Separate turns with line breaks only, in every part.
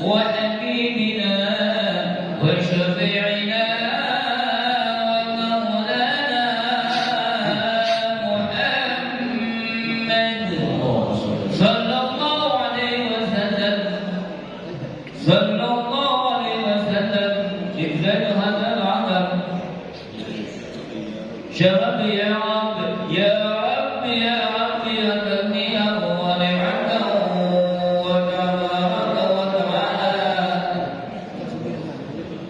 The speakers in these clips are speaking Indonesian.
وحبيبنا وشفيعنا ومولانا محمد صلى الله عليه وسلم افزل هذا العمل شرف يا رب يا رب يا رب يا غني ونعمه وكرمه وتعالى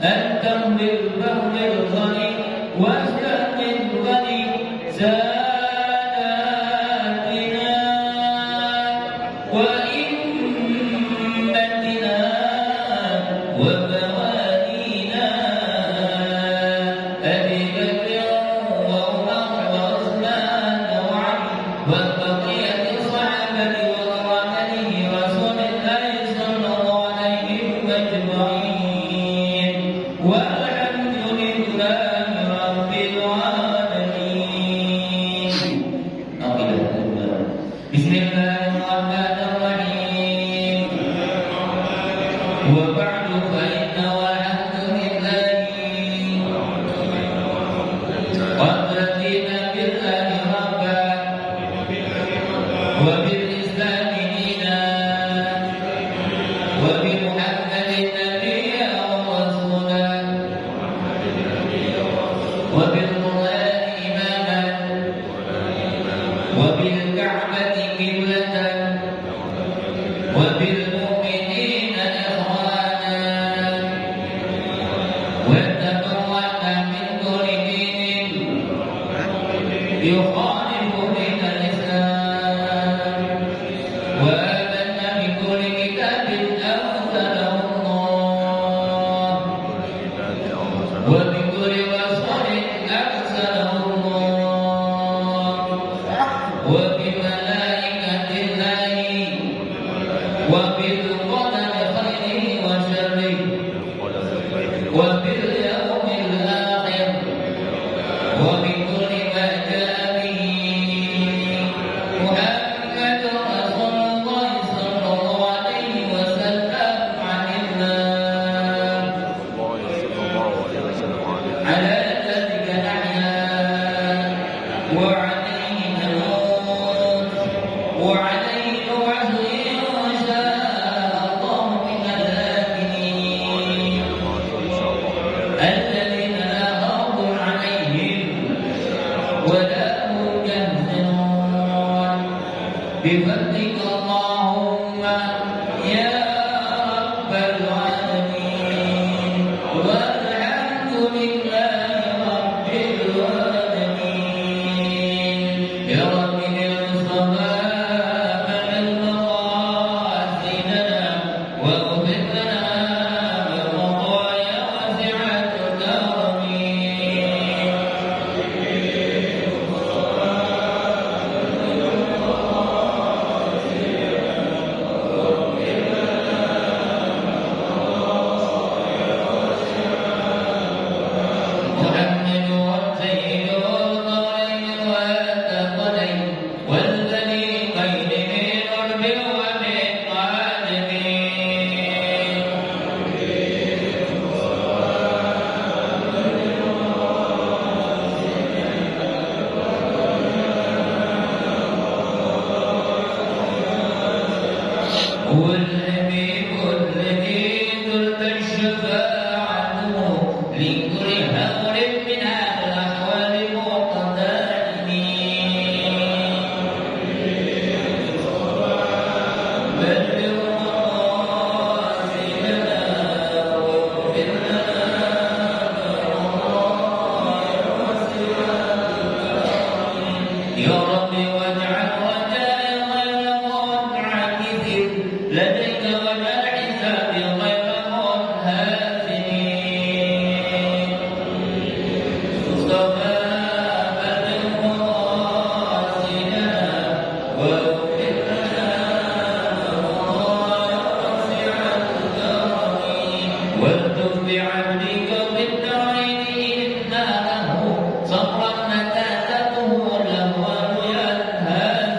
أنت بالبر الغني واستغن الغني ساداتنا وإمتنا وموالينا أبي بكر وعمر وعثمان وعلي وبقية الصحابة وقرابته رسول الله صلى الله عليه أجمعين والحمد لله رب العالمين. بسم الله الرحمن الرحيم. وبعد فإن والحمد لله قد رضينا بالله ربا وبالإسلام دينا وبمحمد نبيا ورسولا وبالقرآن إماما وبالكعبة قبلة وبالمؤمنين إخوانا وتبرأنا من كل دين يخالف دين الإسلام وآمنا بكل كتاب أنزله الله وبكل رسول أرسله الله وبملائكة الله وبالقدر خيره وشره وباليوم الآخر وبكل ما جاء به محمد رسول الله صلى الله عليه وسلم عن الله على ذلك نحيا وعليه نموت وعليه نعزي إن شاء الله من الآمنين الذين لا خوف عليهم ولا هم يحزنون بفضلك اللهم يا رب العالمين والحمد لله رب العالمين. يا رب للمصطفى بلغ مقاصدنا واغفر لنا بالرضايا وسعة كرمك. محمد والسيد والقرين والثقلين والفريقين من عرب ومن عجم. هو الحبيب الذي تلك الشفاعة لكل هول من الأحوال مقتدرين. بلغ مقاصدنا واغفر لنا بالرضايا وسعة يا رب واجعل رجاء غير منعكس لديك وجل حسابي غير منهزمين. مصطفى بلغ مقاصدنا واغفر لنا بالرضايا وسعة كرمك والطف بعبدك في الدارين إنا له صبرا نتازته الأهوال ينهزمين.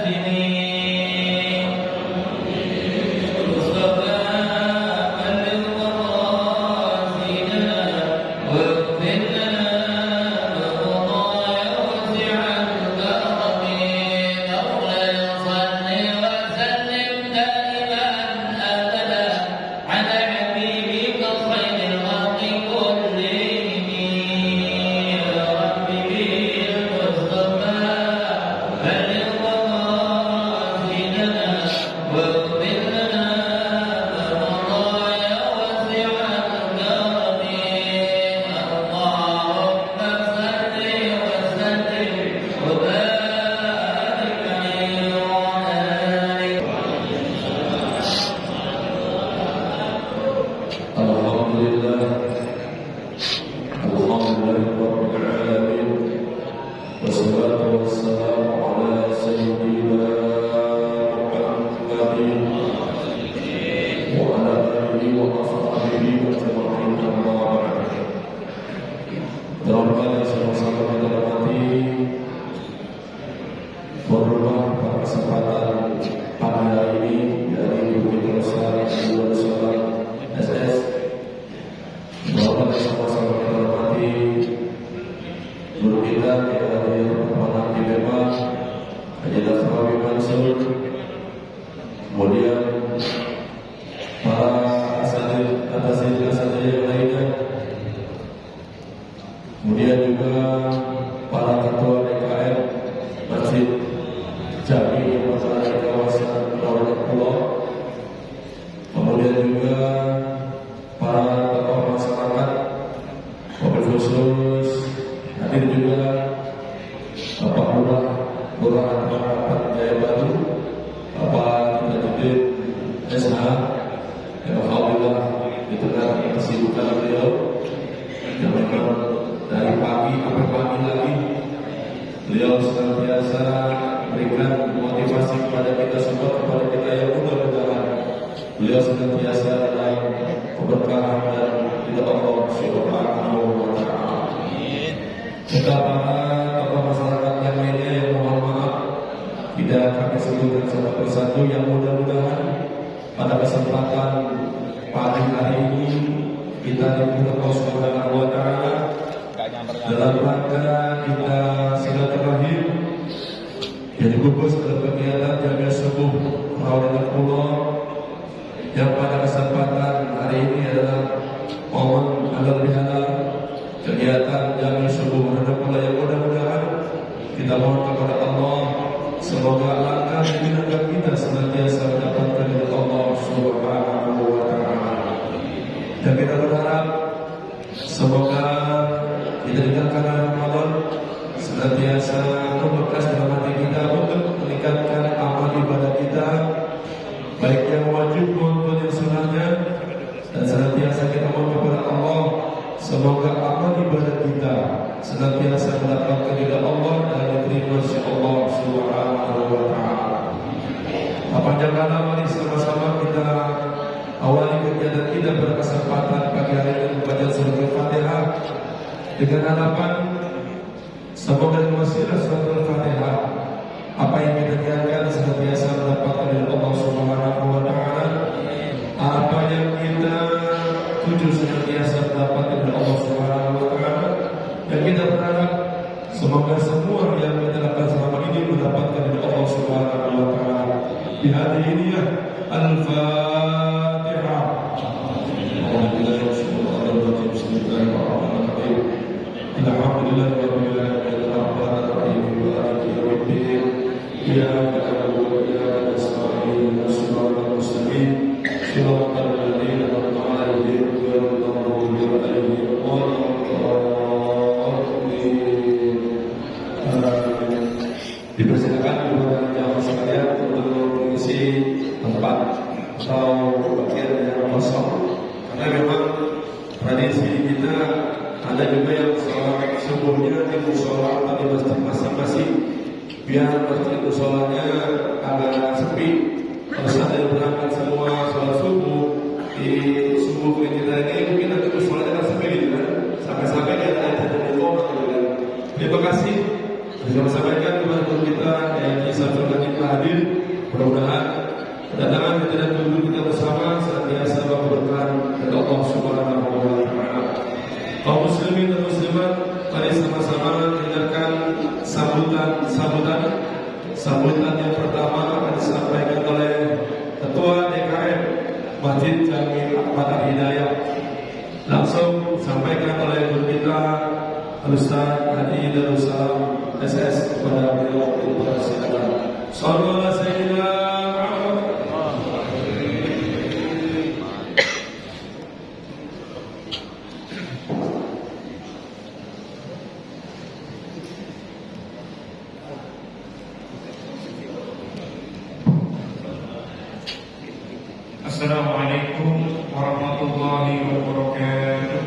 Assalamualaikum Assalamualaikum warahmatullahi wabarakatuh.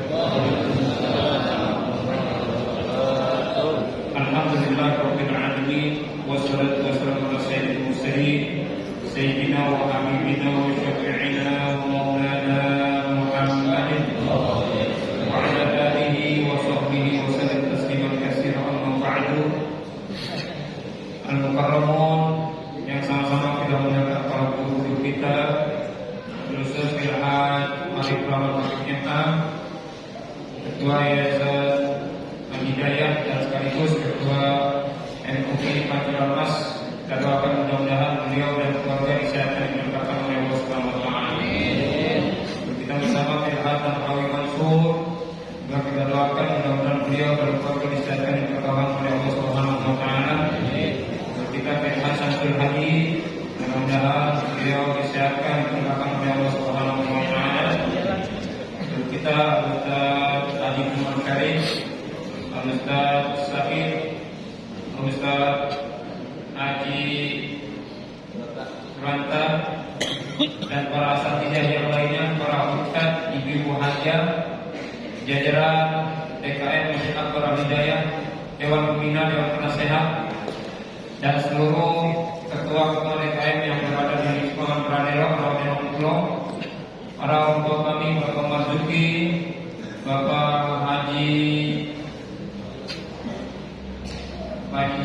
Alhamdulillahirabbil alamin wassalatu wassalamu ala sayyidil mursalin sayyidina wa habibina wa syafi'ina wa maulana Muhammadin wa ala alihi wa sahbihi wa sallam tasliman katsiran amma ba'du. Al-mukarramun yang sama-sama kita muliakan para guru kita, Ustaz Firhad Arif Rahman kita, Ketua Yayasan Al-Hidayah dan sekaligus Ketua MUI Pancoran Mas. Kita doakan mudah-mudahan beliau dan keluarga disayangkan dan diberkati oleh Allah Subhanahu wa taala. Kita bersama Firhad dan Rawi Mansur juga kita doakan mudah-mudahan beliau dan keluarga disayangkan dan diberkati oleh Allah Subhanahu wa taala. Kita Firhad Syamsul Hadi, mudah-mudahan beliau disayangkan dan diberkati oleh Allah Subhanahu wa taala. Kita Ustaz Haji Muhammad Karim, Ustaz Safir, Ustaz Haji Ranta, dan para asatidzah yang lainnya, para ustaz, ibu-ibu hajah, jajaran DKM Masjid Akbar Al-Hidayah, Dewan Pembina, Dewan Penasehat, dan seluruh ketua-ketua DKM yang berada di lingkungan Pradero, Kabupaten Pulau, para orang tua kami, Bapak Marzuki, Bapak Haji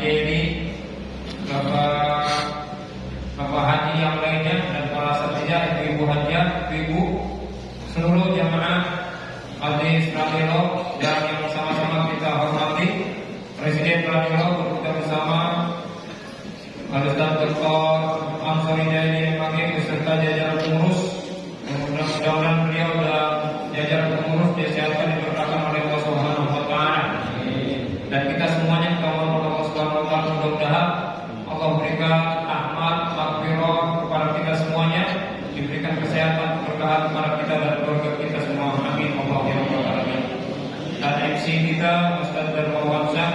Jerry, Bapak Haji yang lainnya, dan para asatidzah, ibu-ibu hajah, ibu, seluruh jamaah Hadis Pradero, dan yang sama-sama kita hormati Presiden Pradero, kita bersama Ustaz Dr. Ansori Jaini Magi beserta jajaran pengurus. Mudah-mudahan beliau dan jajaran pengurus disehatkan diberkahkan oleh Allah Subhanahu wa taala. Dan kita semuanya kita mohon Allah Subhanahu wa taala mudah-mudahan Allah berikan rahmat, maghfirah kepada kita semuanya, diberikan kesehatan, keberkahan kepada kita dan keluarga kita semua. Amin Allah ya rabbal alamin. Dan MC kita Ustaz Darmawan Syah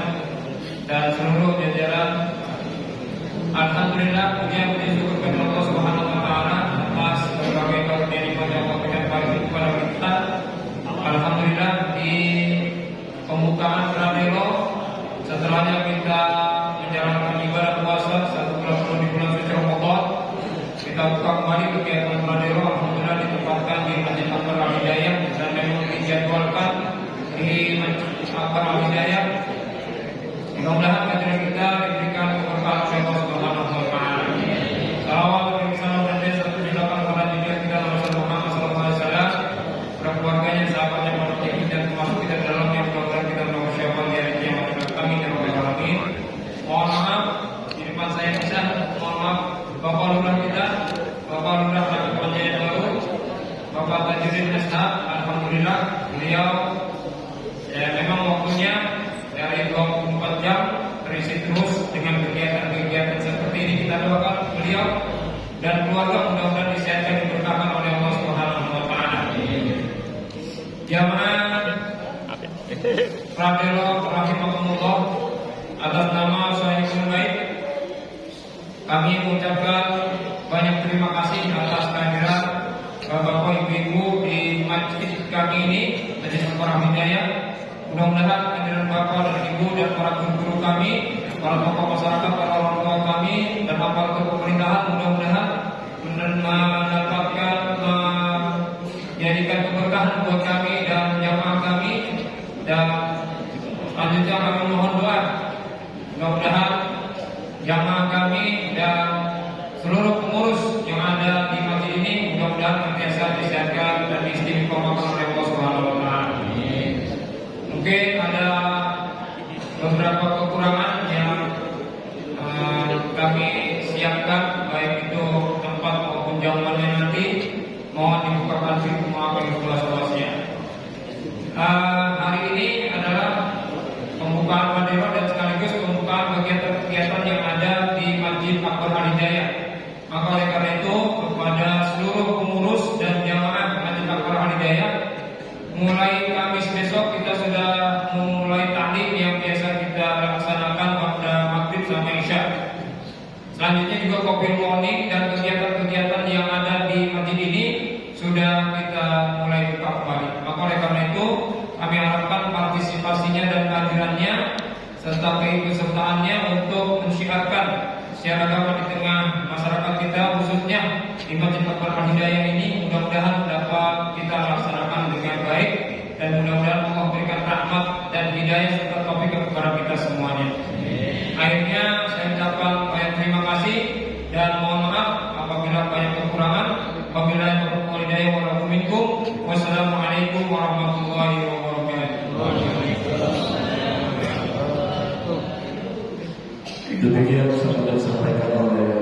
dan seluruh jajaran, alhamdulillah puji syukur kepada Allah Subhanahu wa taala atas berbagai karunia nikmat yang Allah berikan kepada kita. Alhamdulillah di pembukaan Pradero, setelahnya kita menjalankan ibadah puasa 1 bulan penuh di bulan suci Ramadan, kita buka kembali kegiatan Pradero. Alhamdulillah ditempatkan di Masjid Akbar Al-Hidayah dan memang dijadwalkan di Masjid Akbar Al-Hidayah. Mudah-mudahan kajian kita diberikan keberkahan oleh Allah Subhanahu wa taala. Salawat dan salam dan berzikir dilakukan kepada junjungan kita Nabi Muhammad sallallahu alaihi wasallam, kepada keluarganya, sahabatnya, para tabi'in dan termasuk kita dalam yang mudah-mudahan kita mengucapkan di hari kiamat. Amin ya rabbal alamin. Mohon maaf di depan saya bisa, mohon maaf Bapak Lurah kita, Bapak Lurah Panjaitan Baru, Bapak Tajuddin Ashab. Alhamdulillah beliau memang waktunya dari 24 jam terisi terus dengan kegiatan-kegiatan seperti ini. Kita doakan beliau dan keluarga mudah-mudahan disehatkan diberkahkan oleh Allah Subhanahu wa taala. Jamaah Pradero rahimakumullah, atas nama Sahibul Bait kami mengucapkan banyak terima kasih atas kehadiran Bapak Ibu di masjid kami ini, Masjid Akbar Al-Hidayah. Mudah-mudahan kehadiran Bapak dan Ibu dan para guru-guru kami, para tokoh masyarakat, para orang tua kami, dan aparatur pemerintahan mudah-mudahan mendapatkan menjadikan keberkahan buat kami dan jamaah kami. Dan selanjutnya kami mohon doa, mudah-mudahan jamaah kami dan seluruh pengurus yang ada di masjid ini mudah-mudahan senantiasa disehatkan dan diistimewakan oleh Allah Subhanahu wa taala. Mungkin ada beberapa kekurangan yang kami siapkan, baik itu tempat maupun jawabannya nanti. Mohon dibukakan pintu maaf yang seluas-luasnya. Hari ini adalah pembukaan Pradero dan sekaligus pembukaan kegiatan-kegiatan yang ada di Masjid Akbar Al-Hidayah. Maka oleh karena itu kepada seluruh pengurus dan jamaah Masjid Akbar Al-Hidayah, mulai Kamis besok kita sudah memulai taklim yang biasa kita laksanakan pada maghrib sampai isya. Selanjutnya juga coffee morning dan kegiatan-kegiatan yang ada di masjid ini sudah kita mulai buka kembali. Maka oleh karena itu kami harapkan partisipasinya dan kehadirannya serta keikutsertaannya untuk mensyiarkan syiar agama di tengah masyarakat kita, khususnya di Masjid Al Hidayah ini. Mudah-mudahan dapat kita laksanakan dengan baik dan mudah-mudahan Allah berikan rahmat dan hidayah serta taufik kepada kita semuanya. Akhirnya saya ucapkan banyak terima kasih dan mohon maaf apabila banyak kekurangan. Wabillahi taufiq wal hidayah wa lakum minkum. Wassalamualaikum warahmatullahi wabarakatuh.
Demikian sudah disampaikan oleh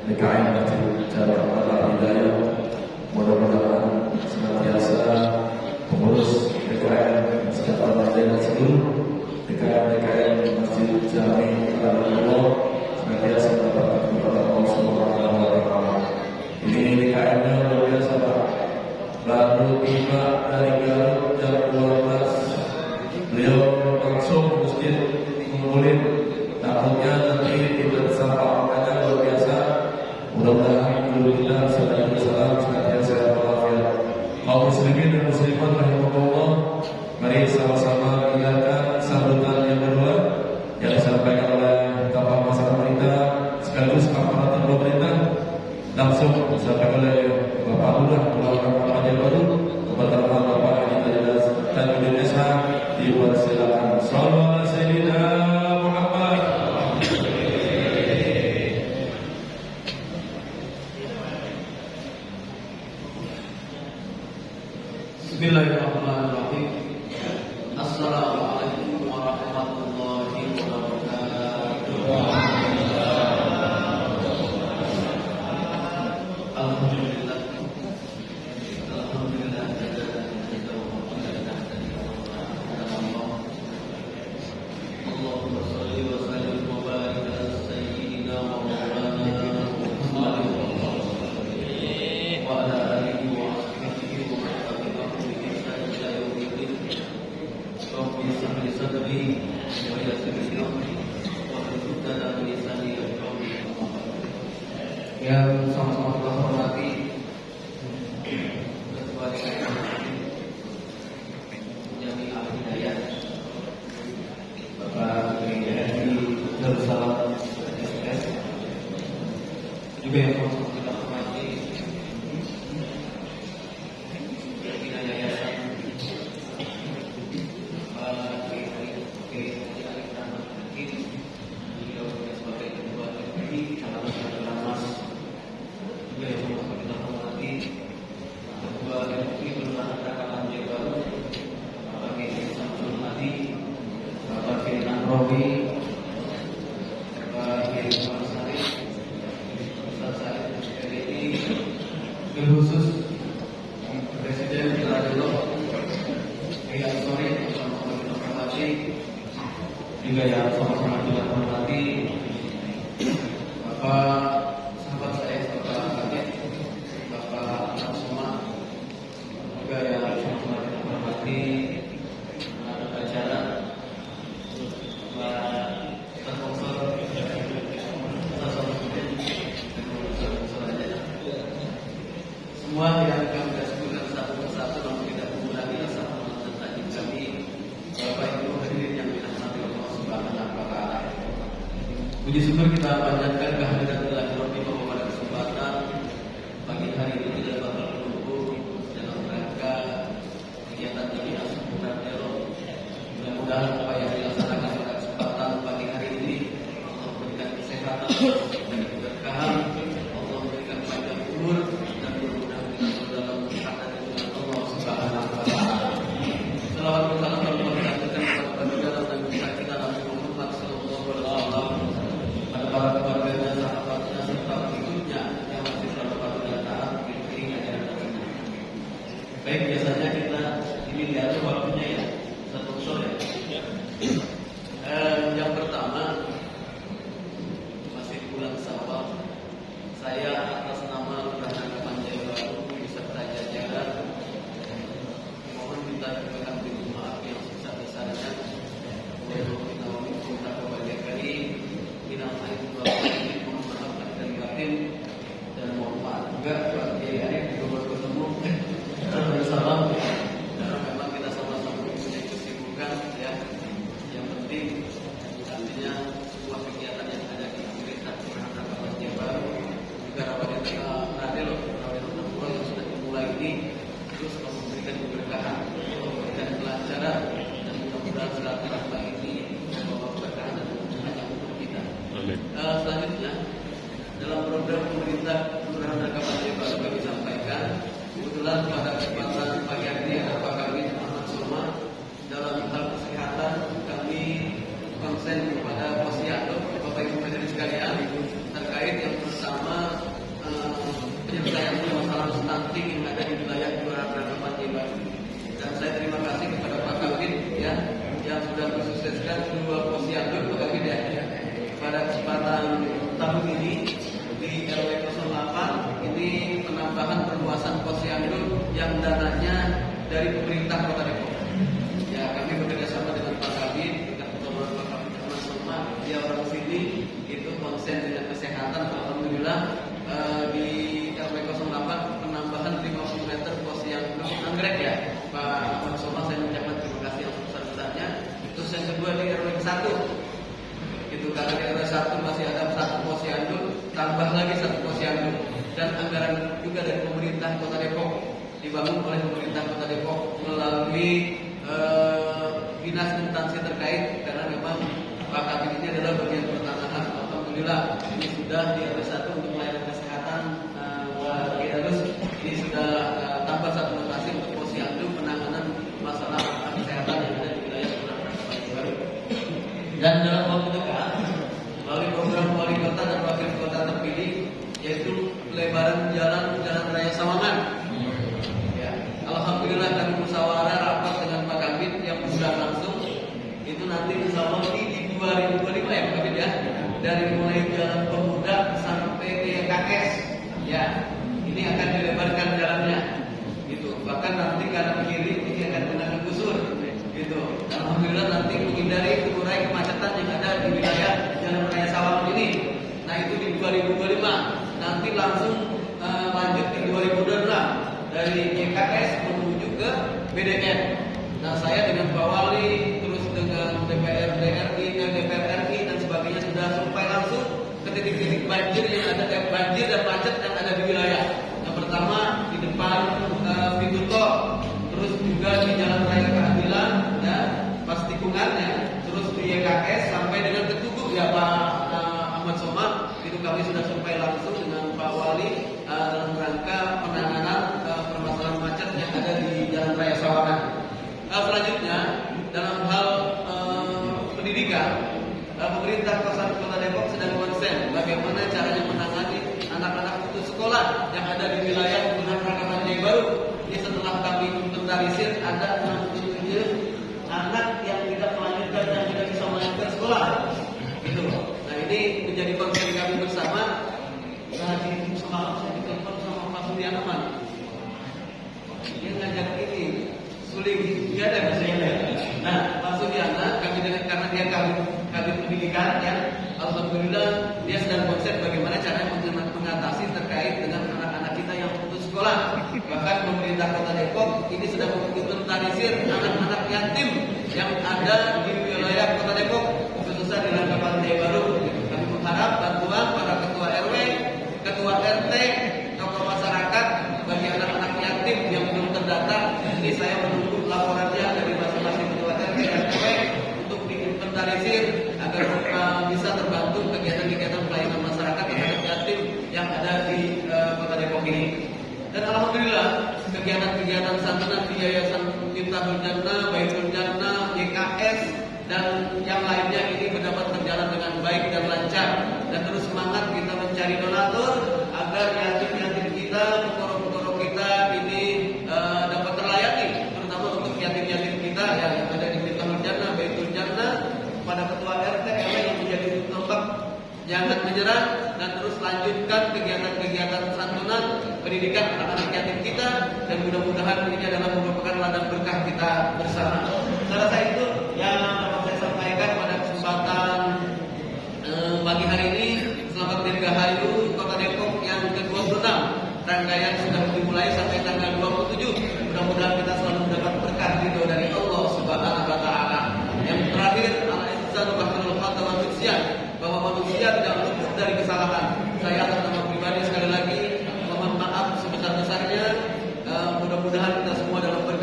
DKM Masjid Al Hidayah. Mudah-mudahan senantiasa pengurus DKM Masjid Al Hidayah dan seluruh DKM Masjid Jami Al-Allah senantiasa mendapatkan kepada Allah Subhanahu wa Ta'ala. Ini DKM-nya luar biasa Pak. Baru tiba dari Garut jam 12. Beliau langsung masjid ngumpulin. Takutnya nanti tidak sampai makanya luar biasa. Mudah-mudahan dulu kita salam senantiasa walafiat. Kaum muslimin dan muslimat rahimahullah, mari sama-sama dengarkan sambutan yang kedua yang disampaikan oleh Kepala Masyarakat Pemerintah sekaligus aparatur pemerintah, langsung disampaikan oleh Bapak Lurah Kelurahan Raja Baru kepada Bapak Haji Tajudin Esa. Dipersilakan. Sallallahu alaihi Muhammad.
Bismillahirrahmanirrahim. Assalamualaikum warahmatullahi wabarakatuh. Alhamdulillah. Alhamdulillah. Allahumma shalli wa sallim wa barik ala sayyidina wa maulana Muhammad wa ala alihi wa ashabihi wa man tabi'ahum bi ihsan ila yaumiddin. Rabbi shrah li sadri wa yassir li amri wa hlul 'uqdatam min lisani yafqahu qawli. Yang sama-sama kita hormati Ketua DKM Jami Al Hidayah Bapak Haji Darussalam SS, juga yang sama-sama kita hormati pimpinan yayasan Bapak Kiai Arif Rahmat Hakim, beliau sebagai ketua DPI calon Mas, juga yang sama-sama kita hormati Ketua DPI Kelurahan Rakaman Jaya Baru Bapak Kiai Samsul Hadi, Bapak Kiai Robi, Bapak Kiai Muhammad Sarif, Ustaz Said PDI, dan khusus Presiden Radullah Kiai Ansori, sama-sama kita hormati, juga yang sama-sama kita hormati Bapak sahabat saya, Bapak Kaget, Bapak Nasuma, juga yang sama-sama kita hormati acara semua yang kami sebutkan satu persatu, namun tidak mengurangi rasa hormat dan takjub kami. Bapak Ibu hadirin yang dirahmati Allah Subhanahu wa Ta'ala. Puji syukur kita panjatkan kehadiran Ilahi Rabbi pada kesempatan pagi hari ini tidak bakal menunggu dalam rangka kegiatan ini Asal Teror. Mudah-mudahan apa yang dilaksanakan pada kesempatan pagi hari ini Allah berikan kesehatan dan keberkahan, Allah berikan panjang umur dan mudah-mudahan kita dalam rahmat dengan Allah Subhanahu wa Ta'ala. Selawat dan salam Allah diaturkan kepada baginda dan kita Nabi Muhammad sallallahu alaihi wasallam, pada para keluarganya, sahabatnya serta pengikutnya yang masih selalu patuh dan taat mengikuti ajaran Nabi. Baik, biasanya kita ini diatur waktunya ya, satu sore. Yang pertama masih bulan Syawal, saya atas nama Lurah Rakaman Jaya Baru beserta jajaran mohon kita berikan maaf yang sebesar-besarnya. Allahumma kita kebahagiaan kali kita mohon maaf dari batin dan mohon maaf juga Pak Kiai Arif juga baru ketemu dan keberkahan dan kelancaran, dan mudah-mudahan silaturahmi ini membawa keberkahan dan keberkahan untuk kita.
Amin.
Selanjutnya dalam program pemerintah Kelurahan Rekaman Jaya Baru kami sampaikan, kebetulan pada kesempatan pagi hari ini ada Pak Kabid Ahmad Soma. Dalam hal kesehatan kami konsen kepada posyandu Bapak Ibu hadirin sekalian terkait yang pertama penyelesaian masalah stunting yang ada di wilayah Kelurahan Rekaman Jaya Baru. Dan saya terima kasih kepada Pak Kabid ya yang sudah mensukseskan 2 posyandu Pak Kabid ya. Pada kesempatan tahun ini di RW 08 ini penambahan perluasan posyandu yang dananya dari pemerintah Kota Depok. Ya, kami bekerja sama dengan Pak Kabid, dengan pertolongan Pak Kabid Ahmad Soma. Dia orang sini itu konsen dengan kesehatan. Alhamdulillah di RW 08 penambahan 50 meter posyandu anggrek ya. Pak Ahmad Soma, saya mengucapkan terima kasih yang sebesar-besarnya. Terus yang kedua di RW 1 itu karena di RW 1 masih ada 1 posyandu, tambah lagi 1 posyandu, dan anggaran juga dari pemerintah Kota Depok dibangun oleh pemerintah Kota Depok melalui dinas instansi terkait, karena memang Pak Kabid ini adalah bagian pertanahan. Alhamdulillah ini sudah di RW 1 untuk pelayanan kesehatan terus ini sudah tambah 1 lokasi untuk posyandu penanganan masalah kesehatan yang ada di wilayah Kelurahan Rekaman Jaya Baru. Dan dalam waktu dekat melalui program wali kota dan wakil kota terpilih yaitu pelebaran jalan raya Sawangan. Ya, alhamdulillah kami musyawarah rapat dengan Pak Kabid yang sudah langsung itu nanti insya Allah di 2025 ya Pak Kabid ya, dari mulai Jalan Pemuda sampai ke KS ya, ini akan dilebarkan jalannya gitu. Bahkan nanti kanan kiri ini akan kena digusur gitu. Alhamdulillah nanti menghindari mengurai kemacetan yang ada di wilayah Jalan Raya Sawangan ini. Nah itu di 2025. Nanti langsung lanjut di 2026 dari YKS menuju ke BDN. Nah saya dengan Pak Wali terus dengan DPR RI dan sebagainya sudah sampai langsung ke titik-titik banjir yang ada, banjir dan macet yang ada di wilayah. Yang pertama di depan pintu tol, terus juga di Jalan Raya Keadilan ya, pas tikungannya, terus di YKS sampai dengan ke Tugu ya Pak Ahmad Soma. Itu kami sudah sampai langsung dengan Pak Wali dalam rangka penanganan permasalahan macet yang ada di Jalan Raya Sawangan. Selanjutnya dalam hal pendidikan, pemerintah Kota Depok sedang konsen bagaimana caranya menangani anak-anak putus sekolah yang ada di wilayah Kelurahan Rekaman Jaya Baru. Ini setelah kami inventarisir ada 67 anak yang tidak melanjutkan dan tidak bisa melanjutkan sekolah. Gitu. Nah ini menjadi konsen kami bersama. Tadi semalam saya ditelepon sama Pak Sudianaman. Dia ngajak ini suling dia ada misalnya. Nah Pak Sudiana kami dengan karena dia kabin pendidikan ya, alhamdulillah dia sedang konsen bagaimana caranya mengatasi terkait dengan anak-anak kita yang putus sekolah. Bahkan pemerintah Kota Depok ini sudah menginventarisir anak-anak yatim yang ada di wilayah Kota Depok, khususnya di Rekaman Jaya Baru. Kami mengharap bantuan para ketua RW, ketua RT, tokoh masyarakat bagi anak-anak yatim yang belum terdata. Ini saya menunggu laporannya dari masing-masing ketua RT dan RW untuk diinventarisir agar bisa terbantu kegiatan-kegiatan pelayanan masyarakat terhadap yatim yang ada di Kota Depok ini. Dan alhamdulillah kegiatan-kegiatan santunan di Yayasan Miftahul Jannah, Baitul Jannah, YKS dan yang lainnya ini mendapat berjalan dengan baik dan lancar. Dan terus semangat kita mencari donatur agar yatim-yatim kita, pekoro-pekoro kita ini dapat terlayani, terutama untuk yatim-yatim kita yang ada di Miftahul Jannah, Baitul Jannah. Pada ketua RT RW yang menjadi tombak, jangan menyerah dan terus lanjutkan kegiatan-kegiatan santunan pendidikan anak-anak yatim kita, dan mudah-mudahan ini adalah merupakan ladang berkah kita bersama. Saya rasa itu yang dapat saya sampaikan pada kesempatan pagi hari ini. Selamat Dirgahayu Kota Depok yang ke-26. Rangkaian sudah dimulai sampai tanggal 27. Mudah-mudahan kita selalu mendapat berkah ridho dari Allah Subhanahu wa taala. Yang terakhir, bahwa manusia tidak luput dari kesalahan. Saya atas nama pribadi sekali lagi mohon maaf sebesar-besarnya. Mudah-mudahan kita semua dalam berkah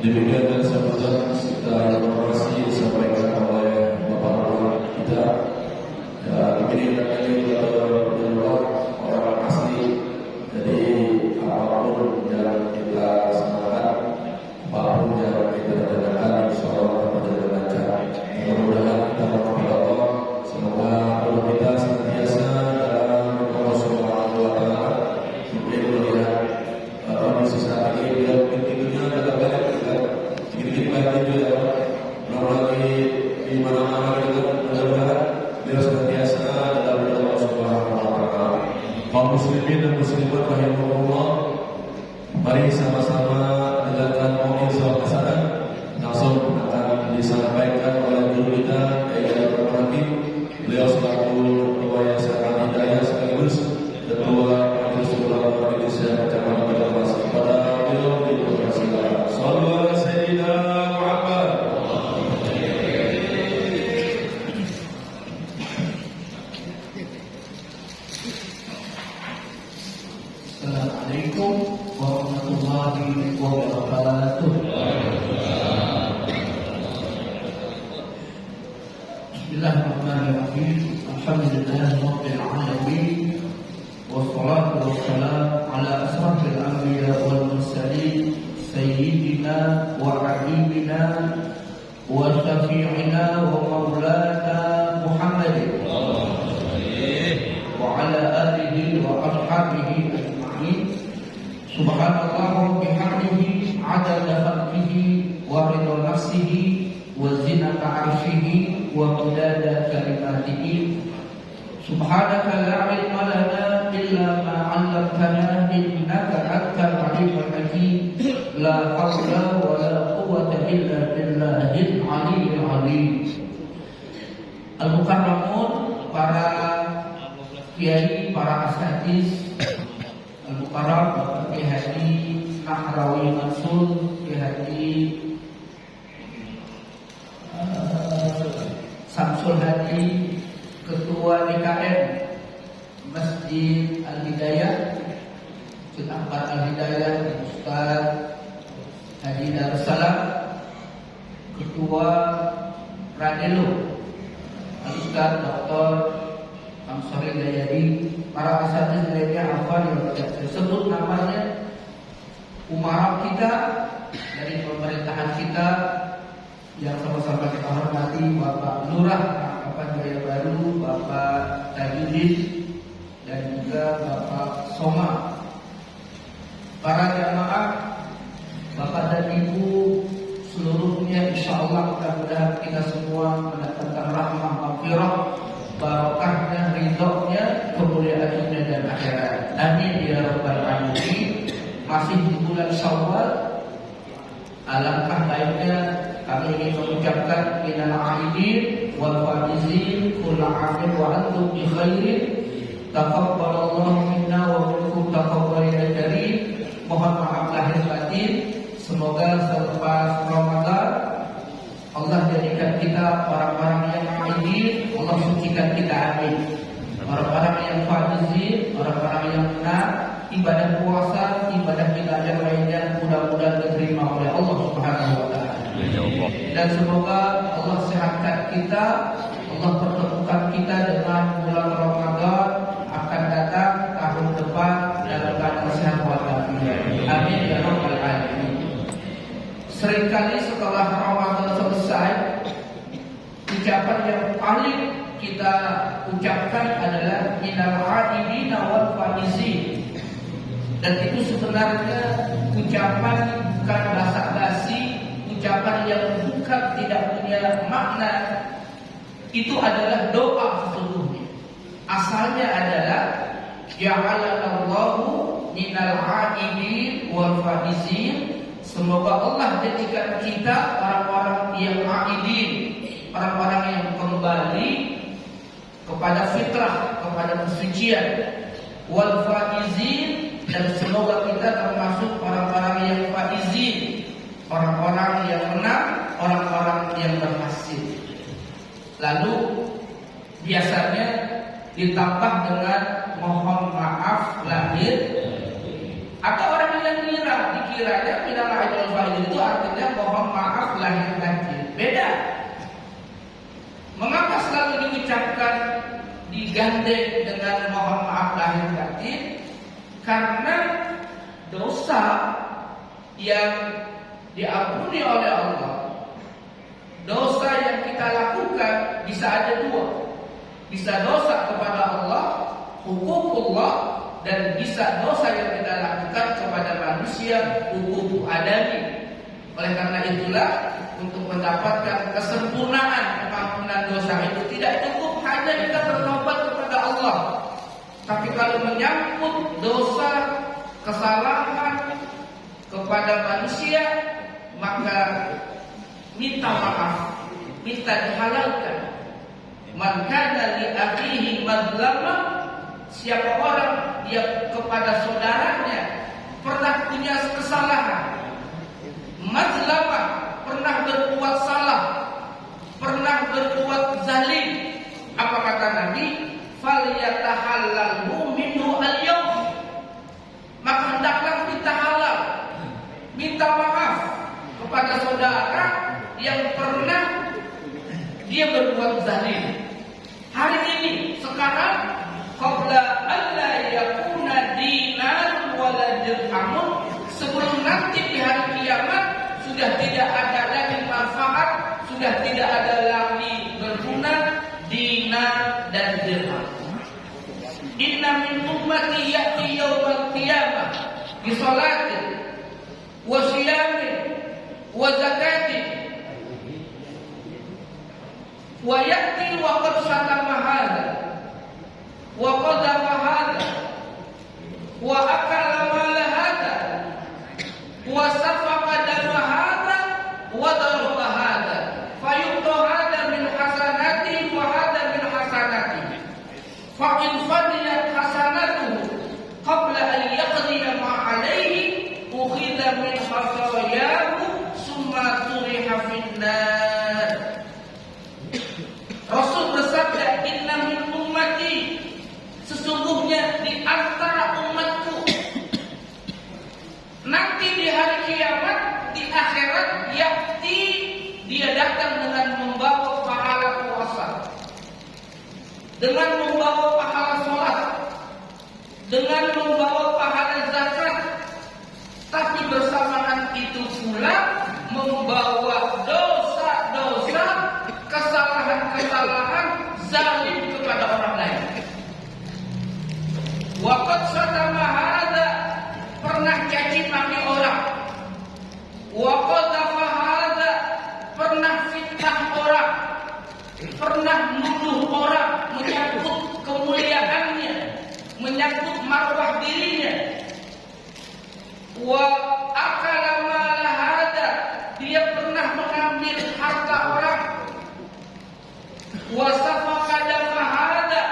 Demikian dan sambutan kita informasi disampaikan oleh Bapak kita. Ya, begini kami berdua orang asli. Jadi apapun yang kita laksanakan, apapun yang kita rencanakan, insya Allah akan berjalan lancar. Mudah-mudahan kita berdoa Allah, semoga Allah kita senantiasa dalam Allah Subhanahu Wa Taala. Mungkin melihat kondisi saat ini beliau pintunya adalah banyak sedikit banyak juga ya. Lagi di mana-mana kita mudah-mudahan beliau senantiasa dalam Allah Subhanahu Wa Taala. Kaum muslimin dan muslimat rahimahullah, mari sama-sama menjalankan momen sholat hasanah. Langsung akan disampaikan oleh guru kita Yaitu Hakim. Beliau selaku ketua Yayasan Hidayah sekaligus ketua Majelis Ulama Indonesia Cabang Banyumas. Kepada beliau dipersilakan. Shallallahu alaihi sayyidina Muhammad.
Assalamualaikum warahmatullahi wabarakatuh. Bismillahirrahmanirrahim. Alhamdulillahirabbil alamin. Wassalatu wassalamu ala asrafil anbiya wal mursalin sayyidina wa habibina wa syafi'ina wa maulana Muhammadin wa ala alihi wa ashabihi ajma'in. Subhanallah wa bihamdihi adada khalqihi wa ridha nafsihi wa zinata 'arshihi wa midada kalimatihi. Subhanaka la ilma lana illa ma 'allamtana innaka antal alimul hakim. La haula wa la quwwata illa billahil aliyyil azim. Al-Mukarramun, para kiai, para asatidz, Al-Mukarram Bapak Kiai Haji Nahrawi Mansur, Kiai Haji Samsul Hadi, Ketua DKM Masjid Al-Hidayah, Masjid Akbar Al-Hidayah, Ustaz Haji Darussalam, Ketua Radelo Ustaz Dr. Amsari Dayadi, para asatidz lainnya apa yang tidak disebut namanya, umarok kita dari pemerintahan kita yang sama-sama kita hormati, Bapak Lurah Kabupaten Jaya Baru, Bapak Tajudin, dan juga Bapak Soma, para jamaah, Bapak dan Ibu seluruhnya, insya Allah mudah-mudahan kita semua mendapatkan rahmah maghfirah, barokahnya, ridhonya, kemuliaan dunia dan akhirat. Amin ya rabbal alamin. Masih di bulan Syawal, alangkah baiknya kami ingin mengucapkan minal aidin wal faizin kullu amin wa antum bi khairin. Taqabbalallahu minna wa minkum taqabbalan ya karim. Mohon maaf lahir batin. Semoga selepas Ramadan Allah jadikan kita orang-orang yang aidin, Allah sucikan kita, amin. Orang-orang yang faizin, orang-orang yang benar, ibadah puasa, ibadah kita yang lainnya mudah-mudahan diterima oleh Allah Subhanahu wa Ta'ala. Dan semoga Allah sehatkan kita, Allah pertemukan kita dengan bulan Ramadan akan datang tahun depan dalam keadaan sehat walafiat. Amin ya rabbal alamin. Seringkali setelah Ramadan selesai, ucapan yang paling kita ucapkan adalah minal aidin wal faizin. Dan itu sebenarnya ucapan bukan basa-basi, ucapan yang bukan tidak punya makna. Itu adalah doa sesungguhnya. Asalnya adalah ja'alallahu minal aidin wal faizin. Semoga Allah jadikan kita orang-orang yang aidin, orang-orang yang kembali kepada fitrah, kepada kesucian, wal faizin, dan semoga kita termasuk orang-orang yang faizin, orang-orang yang menang, orang-orang yang berhasil. Lalu biasanya ditambah dengan mohon maaf lahir, atau orang yang dikiranya minal aidin wal fadil itu artinya mohon maaf lahir batin. Beda. Mengapa selalu diucapkan digandeng dengan mohon maaf lahir batin? Karena dosa yang diampuni oleh Allah, dosa yang kita lakukan bisa ada dua. Bisa dosa kepada Allah, hukukullah, dan bisa dosa yang kita lakukan kepada manusia, hukum adami. Oleh karena itulah, untuk mendapatkan kesempurnaan pengampunan dosa itu tidak cukup hanya kita bertobat kepada Allah. Tapi kalau menyangkut dosa, kesalahan kepada manusia, maka minta maaf, minta dihalalkan. Man kana li akhihi madlama, siapa orang yang kepada saudaranya pernah punya kesalahan, madlama, pernah berbuat salah, pernah berbuat zalim, apa kata Nabi? Falyatahallalhu minhu al-yawm, maka hendaklah minta halal, minta maaf kepada saudara yang pernah dia berbuat zalim. Hari ini, sekarang, qabla alla yakuna dinar wala dirhamun, sebelum nanti di hari kiamat sudah tidak ada lagi manfaat, sudah tidak ada lagi berguna dinar dan dirham. Inna min ummati ya'ti yawmal qiyamah bi salatin wa siyamin wa zakatin wa ya'ti wa qad satama hadha wa qadhafa hadha wa akala mala hadha wa safaqa dama hadha wa daraba hadha fayuqta hadha min hasanati wa hadha min hasanati fa in fadiyat hasanatuhu qabla an yaqdiya ma alayhi ukhidha min khataayahu summa turiha finnar. Rasul bersabda, inna min ummati, sesungguhnya di antara umatku, nanti di hari kiamat, di akhirat, yakti, dia datang dengan membawa pahala puasa, dengan membawa pahala sholat, dengan membawa pahala zakat, tapi bersamaan itu pula membawa dosa-dosa, kesalahan-kesalahan zalim kepada orang lain. Waqad satama hadza, pernah caci maki orang. Waqad hadza, pernah fitnah orang, pernah nuduh orang, menyangkut kemuliaannya, menyangkut marwah dirinya. Wa akala mala hadza, dia pernah mengambil harta orang. Wa safaqa dama hadza,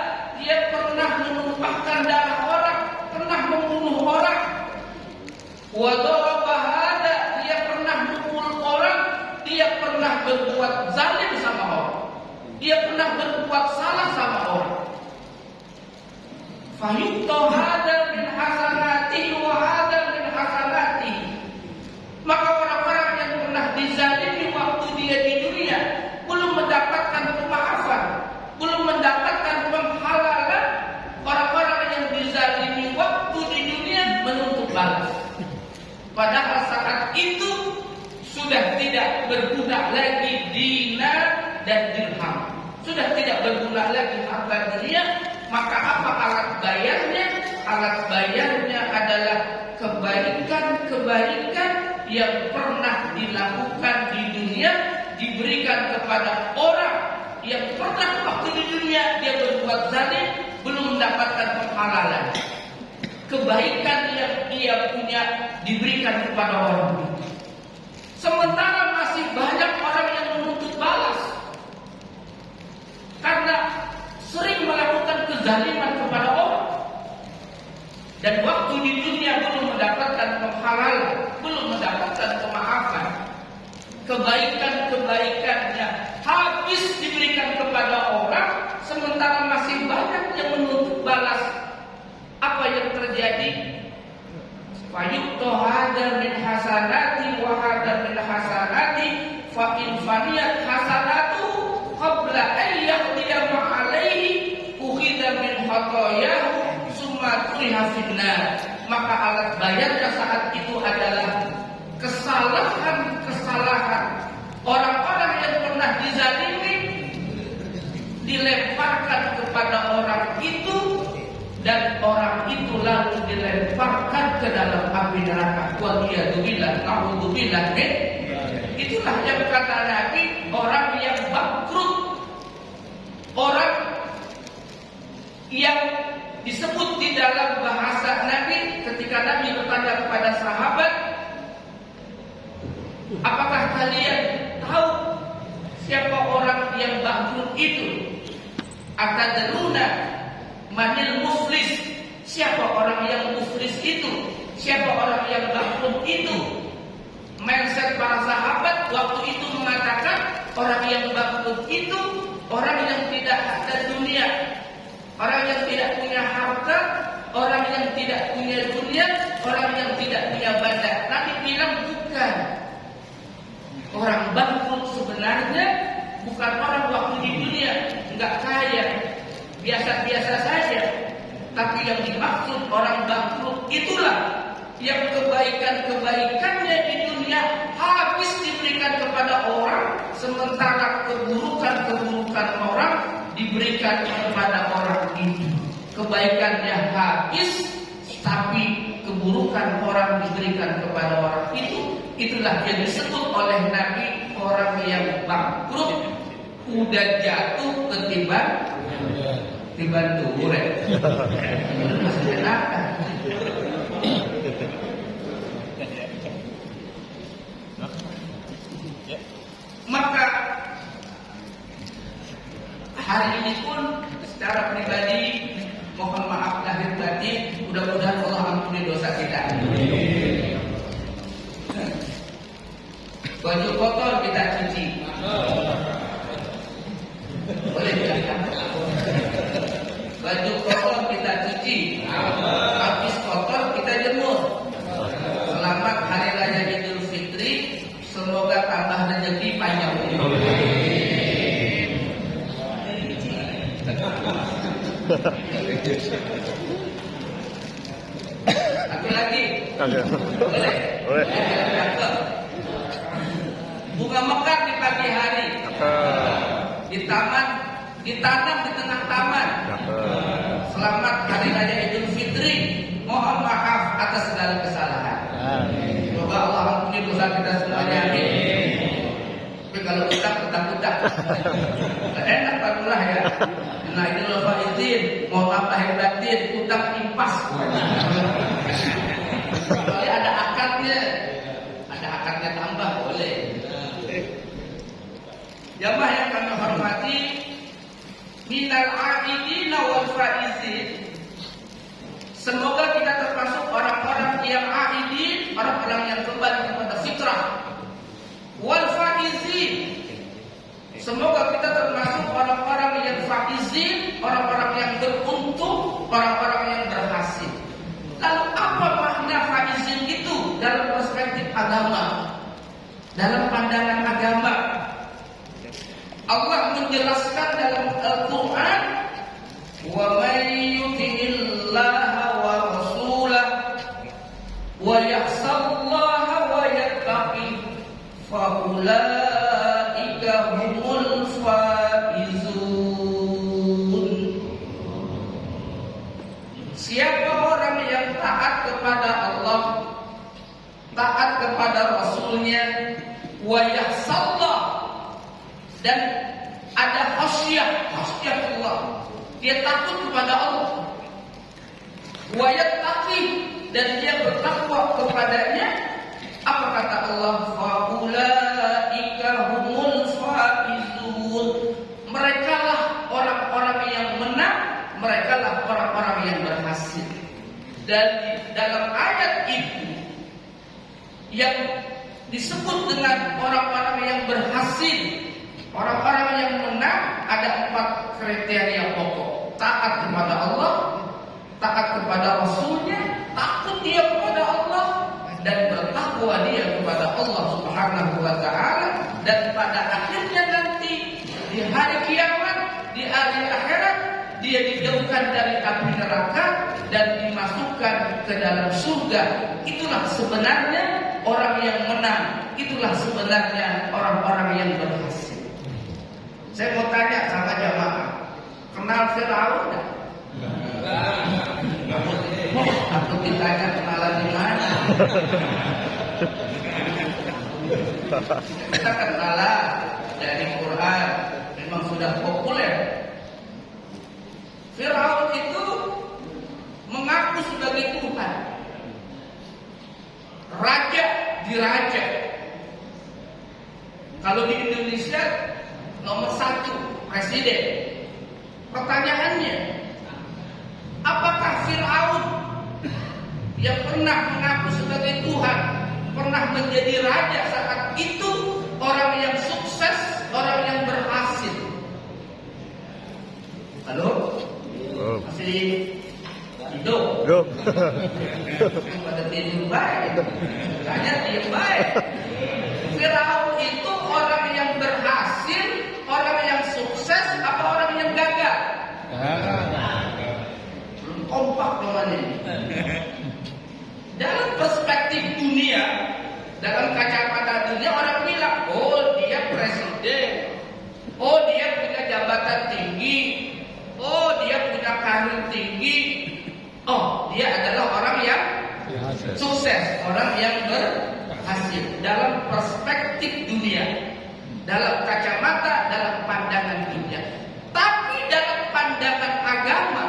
dia pernah menumpahkan darah orang, pernah membunuh orang. Wa daraba hadza, dia pernah memukul orang, dia pernah berbuat zalim sama orang, dia pernah berbuat salah sama orang. Fayuqta hadza min hasanati wa hadza min hasanati, maka orang-orang yang pernah dizalimi waktu dia di dunia belum mendapatkan kemaafan, belum mendapatkan penghalalan. Orang-orang yang dizalimi waktu di dunia menuntut balas, padahal saat itu sudah tidak berguna lagi dinar dan dirham, sudah tidak berguna lagi harta dunia. Maka apa alat bayarnya? Alat bayarnya adalah kebaikan-kebaikan yang pernah dilakukan di dunia, diberikan kepada orang yang pernah waktu di dunia dia berbuat zalim, belum mendapatkan penghalalan. Kebaikan yang dia punya diberikan kepada orang itu. Sementara masih banyak orang yang menuntut balas karena sering melakukan kezaliman kepada orang, dan waktu di dunia belum mendapatkan penghalalan, belum mendapatkan kemaafan. Kebaikan-kebaikannya habis diberikan kepada orang, sementara masih banyak yang menuntut balas. Apa yang terjadi? Fayuqta hadza min hasanat kesalahan orang-orang yang pernah dizalimi dilemparkan kepada orang itu, dan orang itu lalu dilemparkan ke dalam api neraka. Waliyadzubillah, naudzubillah min. Itulah yang kata Nabi, orang yang bangkrut, orang yang disebut di dalam bahasa Nabi ketika Nabi bertanya kepada sahabat, apakah kalian tahu siapa orang yang bangkrut itu? Atadruna manil muflis? Siapa orang yang muflis itu? Siapa orang yang bangkrut itu? Mindset para sahabat waktu itu mengatakan orang yang bangkrut itu orang yang tidak ada dunia, orang yang tidak punya harta, orang yang tidak punya dunia, orang yang tidak punya badan. Nabi bilang bukan. Orang bangkrut sebenarnya bukan orang waktu di dunia enggak kaya, biasa-biasa saja. Tapi yang dimaksud orang bangkrut itulah yang kebaikan-kebaikannya di dunia habis diberikan kepada orang, sementara keburukan-keburukan orang diberikan kepada orang itu. Kebaikannya habis, tapi keburukan orang diberikan kepada orang itu. Itulah yang disebut oleh Nabi orang yang bangkrut, udah jatuh ketiban duren. Masih kenapa? Maka hari ini pun secara pribadi mohon maaf lahir batin, mudah-mudahan Allah ampuni dosa kita. Baju kotor kita cuci. Boleh kita? Baju kotor kita cuci. Habis kotor kita jemur. Selamat Hari Raya Idul Fitri. Semoga tambah rezeki panjang. Satu lagi. Boleh? Boleh. Bunga mekar di pagi hari. Di taman, ditanam di tengah taman. Selamat Hari Raya Idul Fitri. Mohon maaf atas segala kesalahan. Semoga Allah ampuni dosa kita semuanya. Tapi kalau kita ketak-ketak, enak barulah ya. Nah ini loh Pak Izin, mohon maaf lahir batin, utang impas. Kalau ada akadnya tambah boleh. Jamaah yang kami hormati, minal a'idina wal faizin. Semoga kita termasuk orang-orang yang a'idin, orang-orang yang kembali kepada fitrah. Wal faizin. Semoga kita termasuk orang-orang yang faizin, orang-orang yang beruntung, orang-orang yang berhasil. Lalu apa makna faizin itu dalam perspektif agama? Dalam pandangan agama, Allah menjelaskan dalam Al-Quran, wa may yuti'illaha wa rasulahu wa yakhshallaha wa yattaqi fa ulaika humul faizun. Siapa orang yang taat kepada Allah, taat kepada Rasulnya, wa yakhshallah, dan ada khasyah Allah, dia takut kepada Allah, wa yattaqi, dan dia bertakwa kepadanya. Apa kata Allah? Faulaika humul faizun. Merekalah orang-orang yang menang, merekalah orang-orang yang berhasil. Dan dalam ayat itu yang disebut dengan orang-orang yang berhasil, orang-orang yang menang, ada 4 kriteria pokok. Taat kepada Allah, taat kepada Rasulnya, takut dia kepada Allah, dan bertakwa dia kepada Allah Subhanahu wa ta'ala. Dan pada akhirnya nanti di hari kiamat, di hari akhirat, dia dijauhkan dari api neraka dan dimasukkan ke dalam surga. Itulah sebenarnya orang yang menang. Itulah sebenarnya orang-orang yang berhasil. Saya mau tanya sama jamaah, kenal Firaun enggak? Aku ditanya kenalan di mana? Kita kenalan dari Quran, memang sudah populer. Firaun itu mengaku sebagai Tuhan, raja diraja. Kalau di Indonesia nomor 1 presiden. Pertanyaannya, apakah Firaun yang pernah mengaku sebagai Tuhan, pernah menjadi raja saat itu orang yang sukses, orang yang berhasil? Halo? Masih hidup? Pada tidur baik, tanya tidur baik. Firaun itu orang yang berhasil, orang yang sukses, apa orang yang gagal? Belum kompak teman ini. Dalam perspektif dunia, dalam kacamata dunia, orang bilang, oh dia presiden, oh dia punya jabatan tinggi, oh dia punya karir tinggi, oh dia adalah orang yang sukses, orang yang berhasil. Dalam perspektif dunia, dalam kacamata, dalam pandangan dunia. Tapi dalam pandangan agama,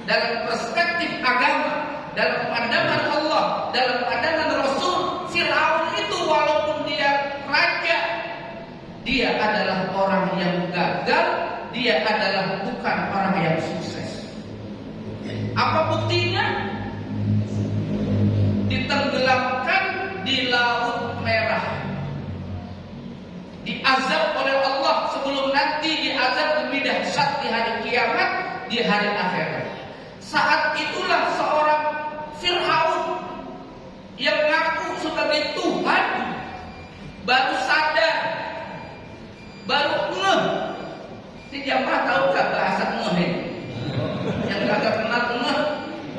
dalam perspektif agama, dalam pandangan Allah, dalam pandangan Rasul, Firaun itu walaupun dia raja, dia adalah orang yang gagal, dia adalah bukan orang yang sukses. Apa buktinya? Ditenggelamkan di Laut Merah, diazab oleh Allah sebelum nanti diazab lebih dahsyat di hari kiamat, di hari akhirat. Saat itulah seorang Firaun yang mengaku sebagai Tuhan baru sadar, baru ngeh. Ini jamaah tahu gak bahasa ngeh ini? Yang kagak kenal ngeh,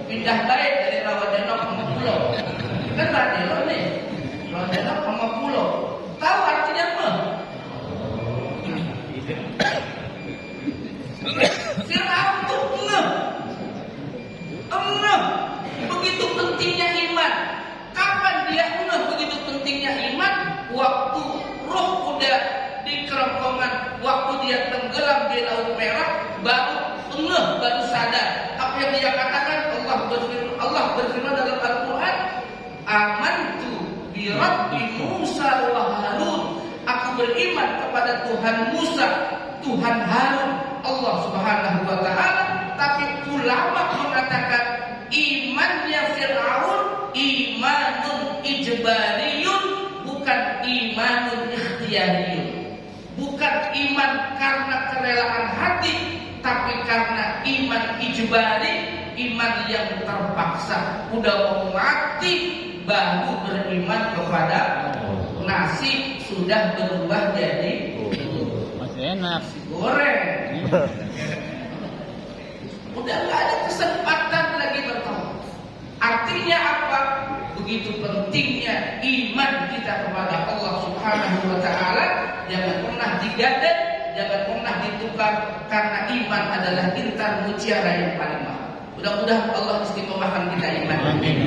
pindah baik dari Rawadenok ke Pulau. Kan Radenok nih, Rawadenok ke Pulau. Tahu artinya ngeh? Firaun tuh ngeh. Begitu pentingnya iman. Kapan dia ngeh begitu pentingnya iman? Waktu roh udah di kerongkongan, waktu dia tenggelam di Laut Merah, baru ngeh, baru sadar. Apa yang dia katakan? Allah berfirman dalam Al-Quran, amantu bi Rabbi Musa wa Harun. Aku beriman kepada Tuhan Musa, Tuhan Harun, Allah Subhanahu wa taala. Tapi ulama mengatakan imannya Firaun imanun ijbariyun, bukan imanun ikhtiyariyun. Bukan iman karena kerelaan hati, tapi karena iman ijbari, iman yang terpaksa. Udah mau mati baru beriman kepada nasi sudah berubah jadi
masih enak
goreng. Udah gak ada kesempatan lagi bertemu. Artinya apa? Begitu pentingnya iman kita kepada Allah Subhanahu wa taala. Jangan pernah digadai, jangan pernah ditukar, karena iman adalah intan mutiara yang paling mahal. Mudah-mudahan Allah istiqomahkan kita iman. Amin.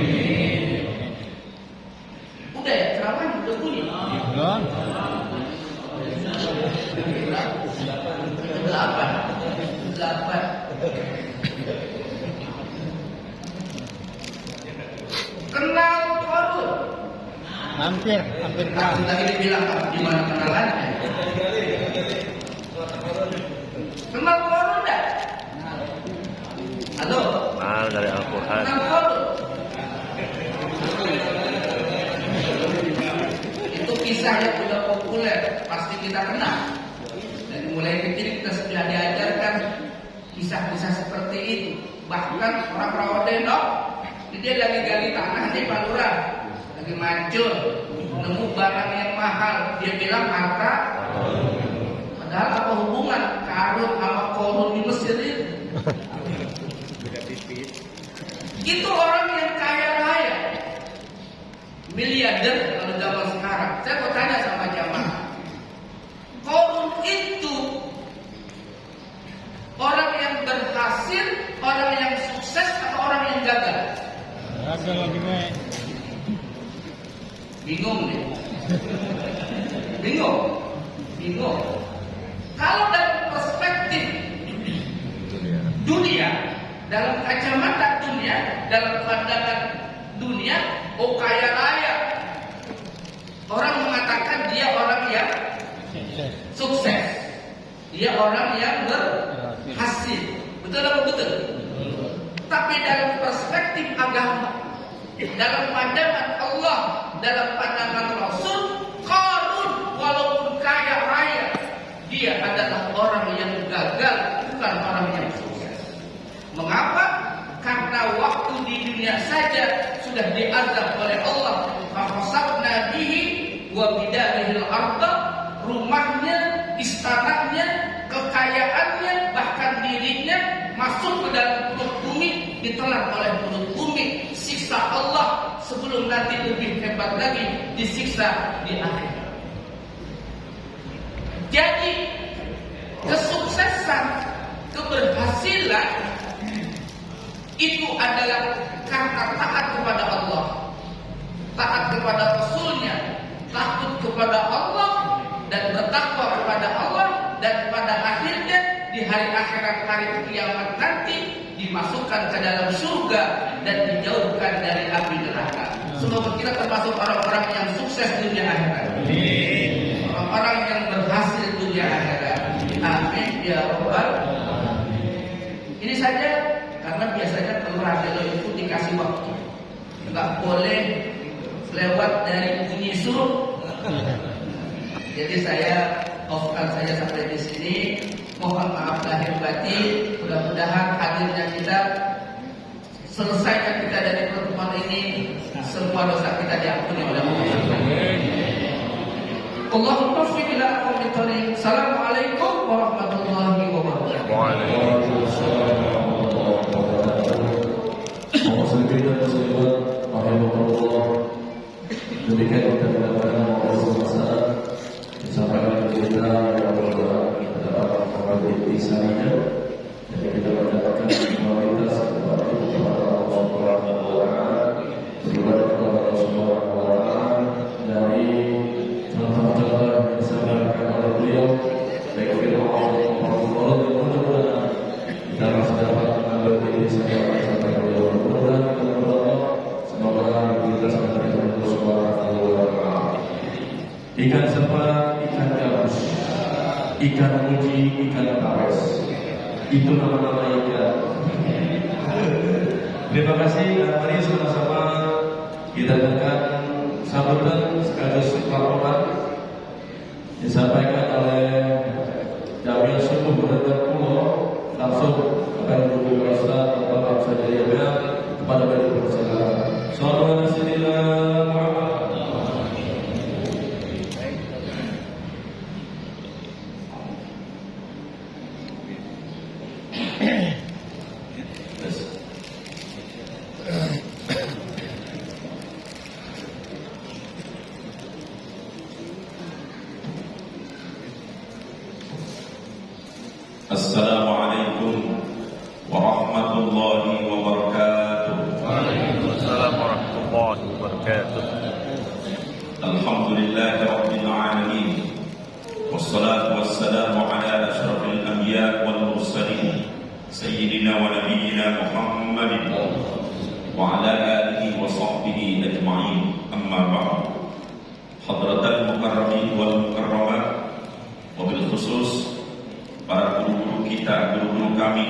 Udah ya, ceramah udah bunyi.
belum
8. Kenal Korun.
hampir
Nah, tadi dibilang gimana kenalannya? Kenal Korun enggak? Halo?
Dari Al-Quran.
Kenal Korun? Itu kisah yang sudah populer, pasti kita kenal. Dari mulai kecil kita sudah diajarkan kisah-kisah seperti itu. Bahkan orang Rawadenok, dia lagi gali tanah nih Pak Lurah, lagi mancur, nemu barang yang mahal, dia bilang harta. Padahal apa hubungan karun sama korun di Mesir itu? Itu orang yang kaya raya, miliarder kalau zaman sekarang. Saya mau tanya sama jamaah, Qarun itu orang yang berhasil, orang yang sukses, atau orang yang gagal?
Ada lagi nih.
Bingung nih. Bingung. Kalau dalam perspektif dunia, dalam kacamata dunia, dalam pandangan dunia, oh kaya raya. Orang mengatakan dia orang yang sukses. Dia orang yang berhasil. Betul atau betul? Tapi dalam perspektif agama, dalam pandangan Allah, dalam pandangan Rasul, Qarun walaupun kaya raya, dia adalah orang yang gagal, bukan orang yang sukses. Mengapa? Karena waktu di dunia saja sudah diazab oleh Allah. Fahasabna bihi wa bidarihil arda, rumahnya, istananya, kekayaannya, bahkan dirinya masuk ke dalam perut bumi, ditelan oleh perut bumi. Siksa Allah sebelum nanti lebih hebat lagi disiksa di akhirat. Jadi kesuksesan, keberhasilan itu adalah karena taat kepada Allah, taat kepada Rasulnya, takut kepada Allah, dan bertakwa kepada Allah, dan pada akhirnya di hari akhirat, hari kiamat nanti dimasukkan ke dalam surga dan dijauhkan dari api neraka. Semoga kita termasuk orang-orang yang sukses dunia akhirat, orang-orang yang berhasil dunia akhirat. Amin ya rabbal alamin. Ini saja, karena biasanya radio itu dikasih waktu, nggak boleh lewat dari bunyi suruh. Jadi saya off-kan saja sampai di sini. Mohon maaf lahir batin. Mudah-mudahan hadirnya kita, selesainya kita dari pertemuan ini, semua dosa kita diampuni oleh Allah. Allahumma fi ila aqwamit thariq. Assalamualaikum warahmatullahi wabarakatuh.
Waalaikumsalam warahmatullahi wabarakatuh. Muslimin dan muslimat rahimahullah. Demikian kita mendapatkan masalah disampaikan kita yang berdoa adalah mengambil isanya. Jadi kita mendapatkan kualitas kepada Allah Subhanahu wa taala, beribadah kepada Allah Subhanahu wa taala dari contoh-contoh yang disampaikan oleh beliau, baik firman Allah dan mudah-mudahan kita masih dapat mengambil ini sampai beliau mudah-mudahan kita berdoa semoga kita sampai kepada Allah Subhanahu wa taala. Ikan sepat, ikan gabus, ikan muji, ikan kawes, itu nama-nama ikan. Terima kasih, dan mari sama-sama kita dengarkan sambutan sekaligus laporan disampaikan oleh Jamil Subuh Beredar Pulau langsung kepada Guru Ustaz Bapak Sajayana kepada beliau persilakan. Sallallahu alaihi Muhammad.
Assalamualaikum warahmatullahi wabarakatuh.
Waalaikumsalam warahmatullahi wabarakatuh.
Alhamdulillahi rabbil alamin. Wassalatu wassalamu ala asyrafil anbiya wal mursalin sayyidina wa nabiyyina Muhammadin wa ala alihi wa sahbihi ajma'in. Amma ba'd. Hadratal mukarramin wal mukarramat, wabil khusus para guru-guru kita, guru-guru kami,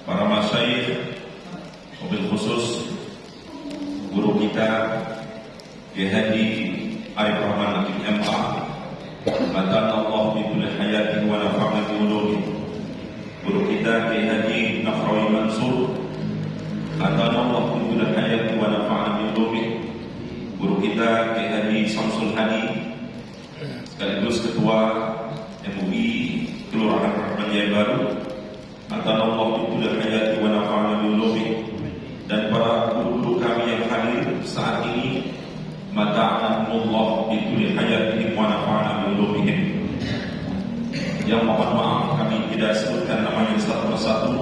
para masyayikh, wabil khusus guru kita Kiai Haji Arif Rahman Hakim MA, Matana Allah bi kulli hayatin wa nafa'na bi ulumi. Guru kita Kiai Haji Nafrawi Mansur, Matana Allah bi kulli hayatin wa nafa'na bi ulumi. Guru kita Kiai Haji Samsul Hadi, sekaligus ketua MUI Kelurahan Rahman Jaya Baru, Atanallah Bidul Hayati wa Nafa'na Biulumi, dan para guru-guru kami yang hadir saat ini mata'anahumullah bituli hayatihim wa nafa'ana biulumihim. Yang mohon maaf kami tidak sebutkan namanya satu persatu,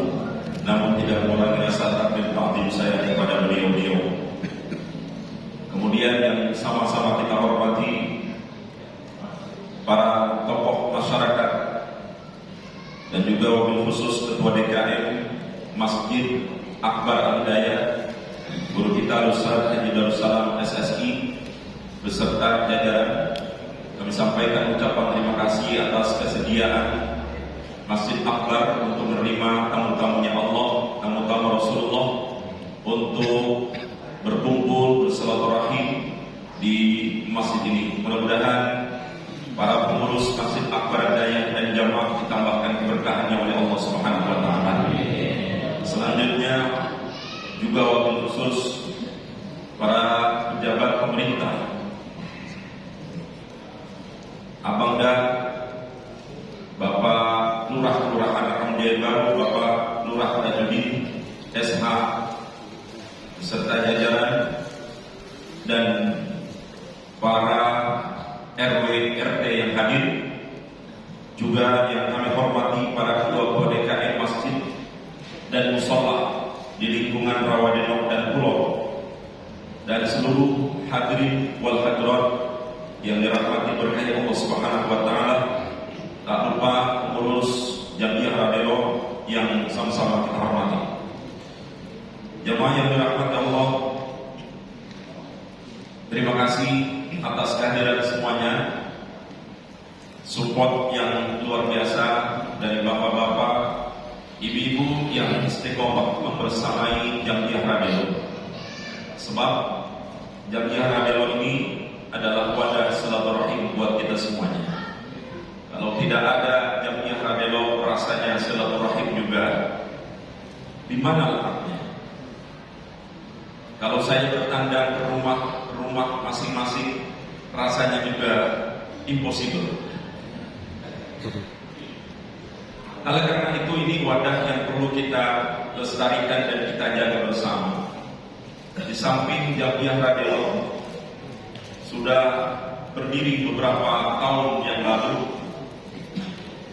namun tidak mengurangi rasa takbir ta'zim saya kepada beliau-beliau. Kemudian yang sama-sama kita hormati para tokoh masyarakat dan juga wabil khusus Ketua DKM Masjid Akbar Al-Hidayah, guru kita Ustaz Haji Darussalam SSI beserta jajaran. Kami sampaikan ucapan terima kasih atas kesediaan Masjid Akbar untuk menerima tamu-tamunya Allah, tamu-tamu Rasulullah, untuk berkumpul bersilaturahim di masjid ini. Mudah-mudahan para pengurus Masjid Akbar Hidayah dan jamaah ditambahkan keberkahannya oleh Allah Subhanahu wa taala. Selanjutnya juga wabil khusus para pejabat pemerintah, Abang dan Bapak Lurah Kelurahan Ramjaya Baru, Bapak Lurah Tajudin SH beserta jajaran, dan para RW RT yang hadir, juga yang kami hormati para ketua DKM masjid dan mushola di lingkungan Rawadenok dan Pulau, dan seluruh hadirin wal hadirat yang dirahmati berkah Allah Subhanahu wa taala. Tak lupa pengurus Jamiah Radelo yang sama-sama kita hormati. Jemaah yang dirahmati Allah, terima kasih atas kehadiran semuanya. Support yang luar biasa dari bapak-bapak, ibu-ibu yang istiqomah membersamai Jamiah Radelo. Sebab Jamiah Radelo ini adalah wadah silaturahim buat kita semuanya. Kalau tidak ada Jamiah Radelo, rasanya silaturahim juga di mana letaknya? Kalau saya bertandang ke rumah masing-masing, rasanya juga impossible. Oleh karena itu, ini wadah yang perlu kita lestarikan dan kita jaga bersama. Di samping Jamiah Radelo sudah berdiri beberapa tahun yang lalu,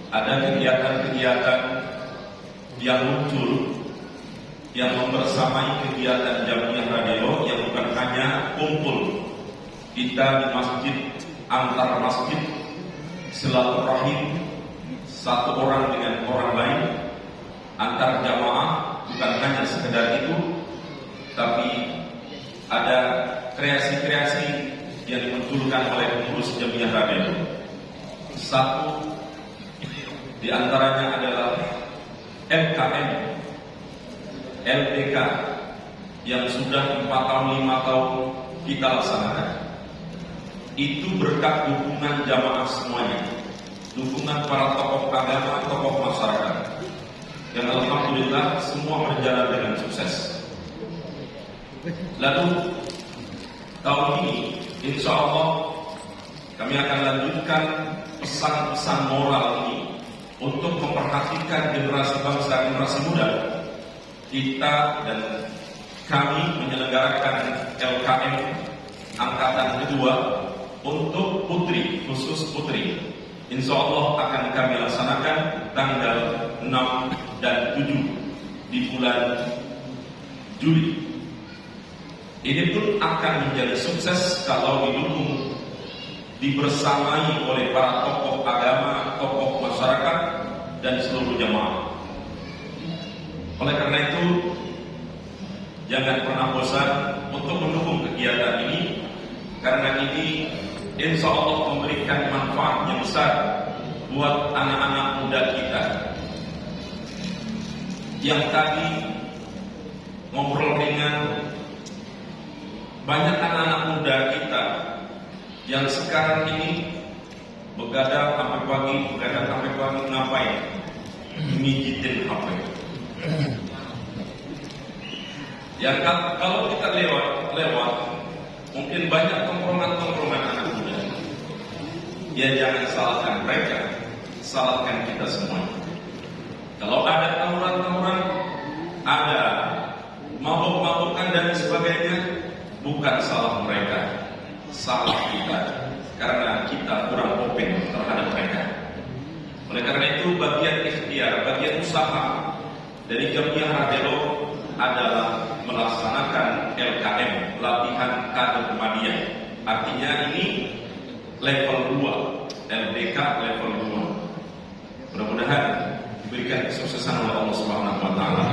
ada kegiatan-kegiatan yang muncul yang membersamai kegiatan Jamiah Radelo, yang bukan hanya kumpul kita di masjid, antar masjid, silaturahim satu orang dengan orang lain, antar jamaah, bukan hanya sekedar itu, tapi ada kreasi-kreasi yang dimunculkan oleh pengurus Jamiah Radelo. Satu di antaranya adalah MKM, LPK yang sudah 4 tahun 5 tahun kita laksanakan. Itu berkat dukungan jamaah semuanya, dukungan para tokoh agama, tokoh masyarakat, yang alhamdulillah semua berjalan dengan sukses. Lalu tahun ini insya Allah kami akan lanjutkan pesan-pesan moral ini untuk memperhatikan generasi bangsa, generasi muda. Kita dan kami menyelenggarakan LKM angkatan kedua untuk putri, khusus putri. Insya Allah akan kami laksanakan tanggal 6 dan 7 di bulan Juli. Ini pun akan menjadi sukses kalau didukung, dibersamai oleh para tokoh agama, tokoh masyarakat, dan seluruh jamaah. Oleh karena itu, jangan pernah bosan untuk mendukung kegiatan ini, karena ini insya Allah memberikan manfaat yang besar buat anak-anak muda kita. Yang tadi ngobrol dengan banyak anak-anak muda kita yang sekarang ini begadang sampai pagi ngapain? Mijitin HP. Ya kalau kita lewat, mungkin banyak tongkrongan anak muda. Ya jangan salahkan mereka, salahkan kita semua. Kalau ada tawuran, ada mabuk-mabukan dan sebagainya, bukan salah mereka, salah kita karena kita kurang open terhadap mereka. Oleh karena itu bagian ikhtiar, bagian usaha dari Jamiah Radelo adalah melaksanakan LKM, latihan kader Muhammadiyah. Artinya ini level 2, LDK level 2. Mudah-mudahan diberikan kesuksesan oleh Allah Subhanahu wa taala.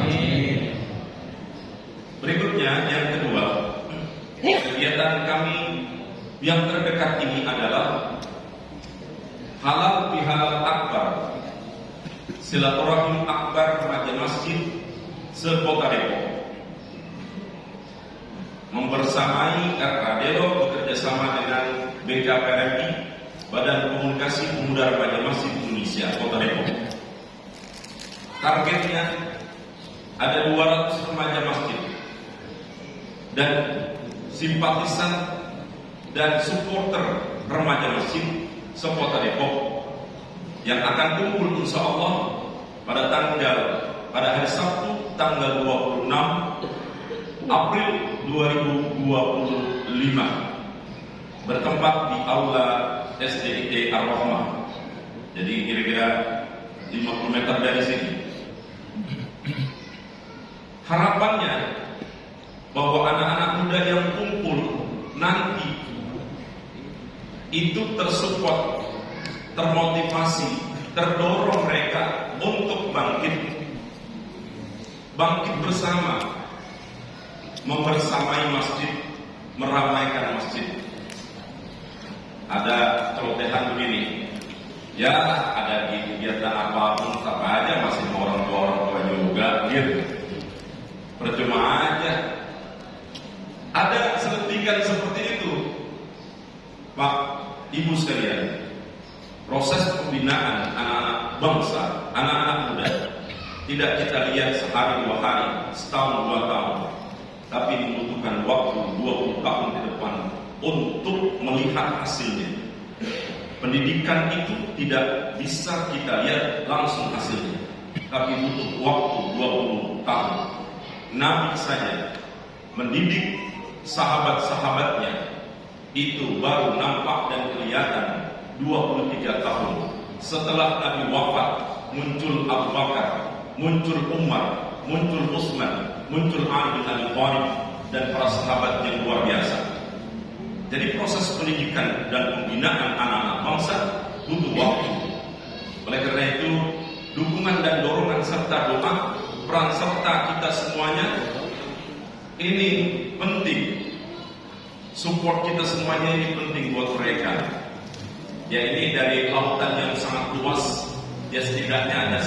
Berikutnya yang kedua, kegiatan kami yang terdekat ini adalah halal bihalal akbar, silaturahim akbar remaja masjid se-Kota Depok, membersamai Radelo bekerjasama dengan BKPMI, Badan Komunikasi Pemuda Remaja Masjid Indonesia Kota Depok. Targetnya ada 200 remaja masjid dan simpatisan dan supporter remaja masjid se-Kota Depok yang akan kumpul insya Allah pada hari Sabtu tanggal 26 April 2025 bertempat di Aula SDIT Ar-Rahmah. Jadi kira-kira 50 meter dari sini. Harapannya bahwa anak-anak muda yang kumpul nanti itu tersupport, termotivasi, terdorong mereka untuk bangkit bersama, membersamai masjid, meramaikan masjid. Ada celotehan begini, ya ada kegiatan apapun tetap aja masih orang tua juga, gitu. Percuma aja. Ada seletikan seperti itu, Pak, Ibu sekalian. Proses pembinaan anak-anak bangsa, anak-anak muda tidak kita lihat sehari 2 hari, setahun 2 tahun, tapi membutuhkan waktu 20 tahun ke depan untuk melihat hasilnya. Pendidikan itu tidak bisa kita lihat langsung hasilnya, tapi butuh waktu 20 tahun. Nabi saja mendidik sahabat-sahabatnya itu baru nampak dan kelihatan 23 tahun. Setelah Nabi wafat, muncul Abu Bakar, muncul Umar, muncul Utsman, muncul Ali bin Abi Thalib dan para sahabat yang luar biasa. Jadi proses pendidikan dan pembinaan anak-anak bangsa butuh waktu. Oleh karena itu, dukungan dan dorongan serta doa, peran serta kita semuanya ini penting. Support kita semuanya ini penting buat mereka. Ya, ini dari lautan yang sangat luas, ya setidaknya ada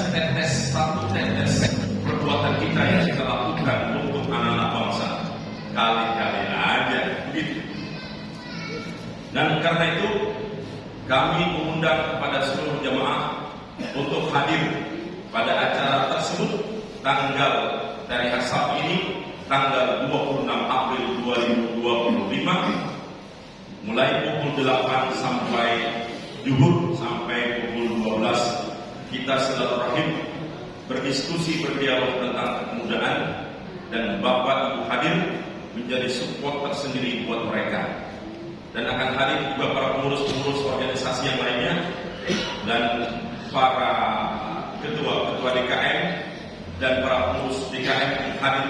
satu tetes perbuatan kita yang kita lakukan untuk anak-anak bangsa. Kali-kali aja gitu. Dan karena itu kami mengundang kepada seluruh jemaah untuk hadir pada acara tersebut tanggal dari hari Sabtu ini tanggal 26 April 2025 mulai pukul 8 sampai zuhur sampai pukul 12 kita silaturahim, berdiskusi, berdialog tentang kemudaan, dan Bapak Ibu hadir menjadi support tersendiri buat mereka. Dan akan hadir juga para pengurus-pengurus organisasi yang lainnya dan para ketua-ketua DKM dan para pengurus DKM yang hadir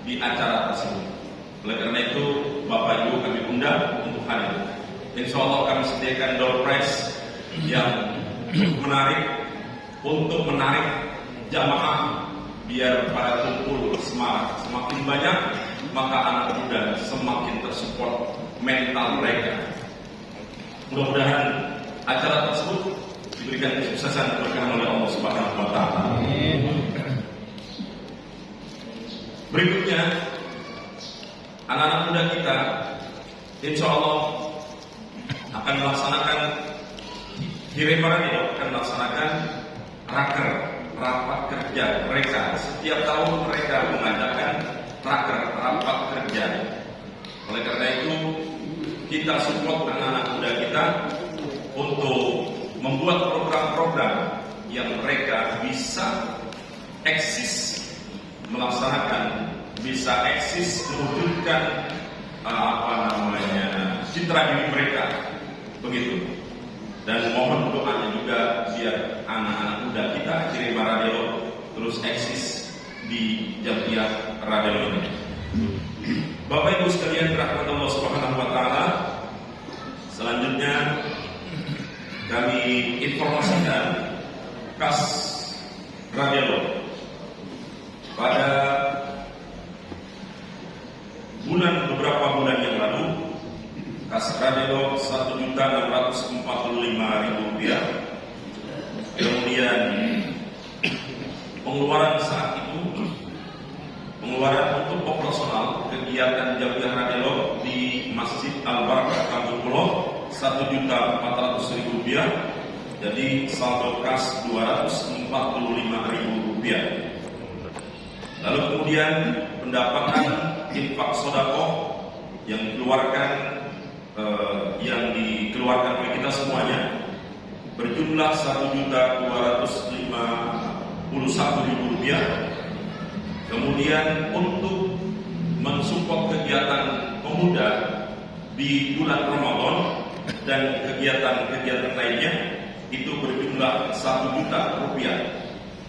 di acara tersebut. Oleh karena itu, Bapak Ibu kami undang untuk hadir. Insya Allah kami sediakan door prize yang menarik untuk menarik jamaah biar pada kumpul semangat. Semakin banyak maka anak muda semakin tersupport mental mereka. Mudah-mudahan acara tersebut diberikan kesuksesan berkahan oleh Allah Subhanahu wa taala. Berikutnya, anak-anak muda kita insya Allah akan melaksanakan akan melaksanakan raker, rapat kerja mereka. Setiap tahun mereka mengadakan raker, rapat kerja. Oleh karena itu kita support anak-anak muda kita untuk membuat program-program yang mereka bisa eksis melaksanakan, bisa eksis mewujudkan citra diri mereka, begitu. Dan mohon doanya juga biar anak-anak muda kita Kirema Radelo terus eksis di Jamiyah Radelo ini. Bapak Ibu sekalian dirahmati Allah Subhanahu wa taala, selanjutnya kami informasikan kas Radelo pada beberapa bulan yang lalu, kas Radelo Rp1.645.000. Kemudian pengeluaran saat itu, pengeluaran untuk operasional kegiatan Jamiyah Radelo di Masjid Al-Barakah Kampung Pulau Rp1.400.000. Jadi saldo kas Rp245.000. Lalu kemudian pendapatan infak sodako yang dikeluarkan oleh kita semuanya berjumlah Rp1.251.000. Kemudian untuk mensupport kegiatan pemuda di bulan Ramadan dan kegiatan-kegiatan lainnya itu berjumlah Rp1 juta,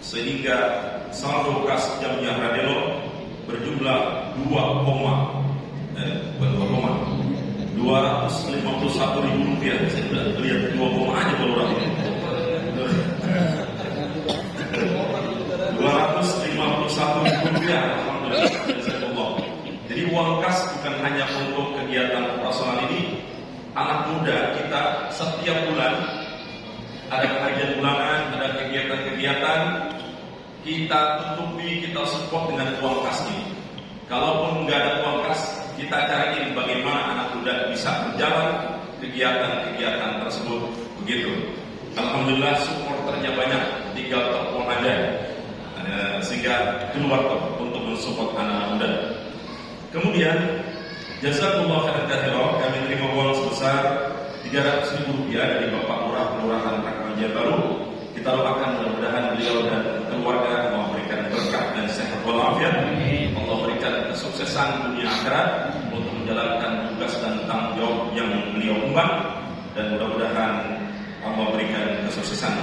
sehingga saldo kas Jamiyah Radelo berjumlah 251.000 rupiah. Saya sudah lihat 2 aja kalau orang ini. 251.000 rupiah. Alhamdulillah. Jadi uang kas bukan hanya untuk kegiatan operasional ini. Anak muda kita setiap bulan ada kajian bulanan, ada kegiatan-kegiatan, kita tutupi, kita support dengan uang kas ini. Kalaupun nggak ada uang kas, kita cariin bagaimana anak muda bisa berjalan kegiatan-kegiatan tersebut, begitu. Alhamdulillah supporternya banyak, tinggal telepon aja, sehingga keluar untuk mensupport anak muda. Kemudian jazakumullah khairan katsiran, kami terima uang sebesar Rp300.000 dari Bapak Lurah Kelurahan Raja Baru. Kita doakan mudah-mudahan beliau dan keluarga memberikan berkah dan sehat walafiat. Allah berikan kesuksesan dunia akhirat untuk menjalankan tugas dan tanggung jawab yang beliau emban, dan mudah-mudahan Allah berikan kesuksesan.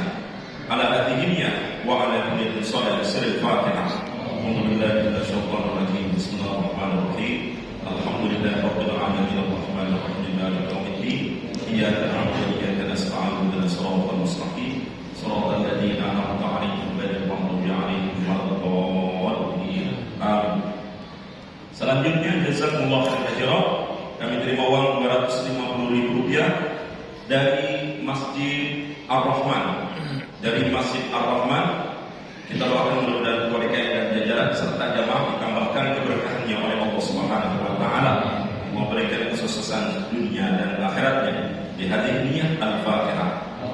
Ala hadihinya wa ala kulli salih siril Fatihah. Alhamdulillah Bismillahirrahmanirrahim. Alhamdulillah rabbil alamin arrahmanir rahim maliki yaumiddin. Iyyaka na'budu wa iyyaka nasta'in ihdinas siratal mustaqim siratal ladzina an'amta 'alaihim ghairil maghdubi 'alaihim waladdallin. Amin. Selanjutnya jazakumullah khairan, kami terima uang Rp250.000 dari Masjid Ar-Rahman. Dari Masjid Ar-Rahman, kita doakan mudah-mudahan keluarga dan jajaran serta jamaah ditambahkan keberkahannya oleh Allah Subhanahu wa taala, memberikan kesuksesan dunia dan akhiratnya. Di hadis niat Al-Fatihah.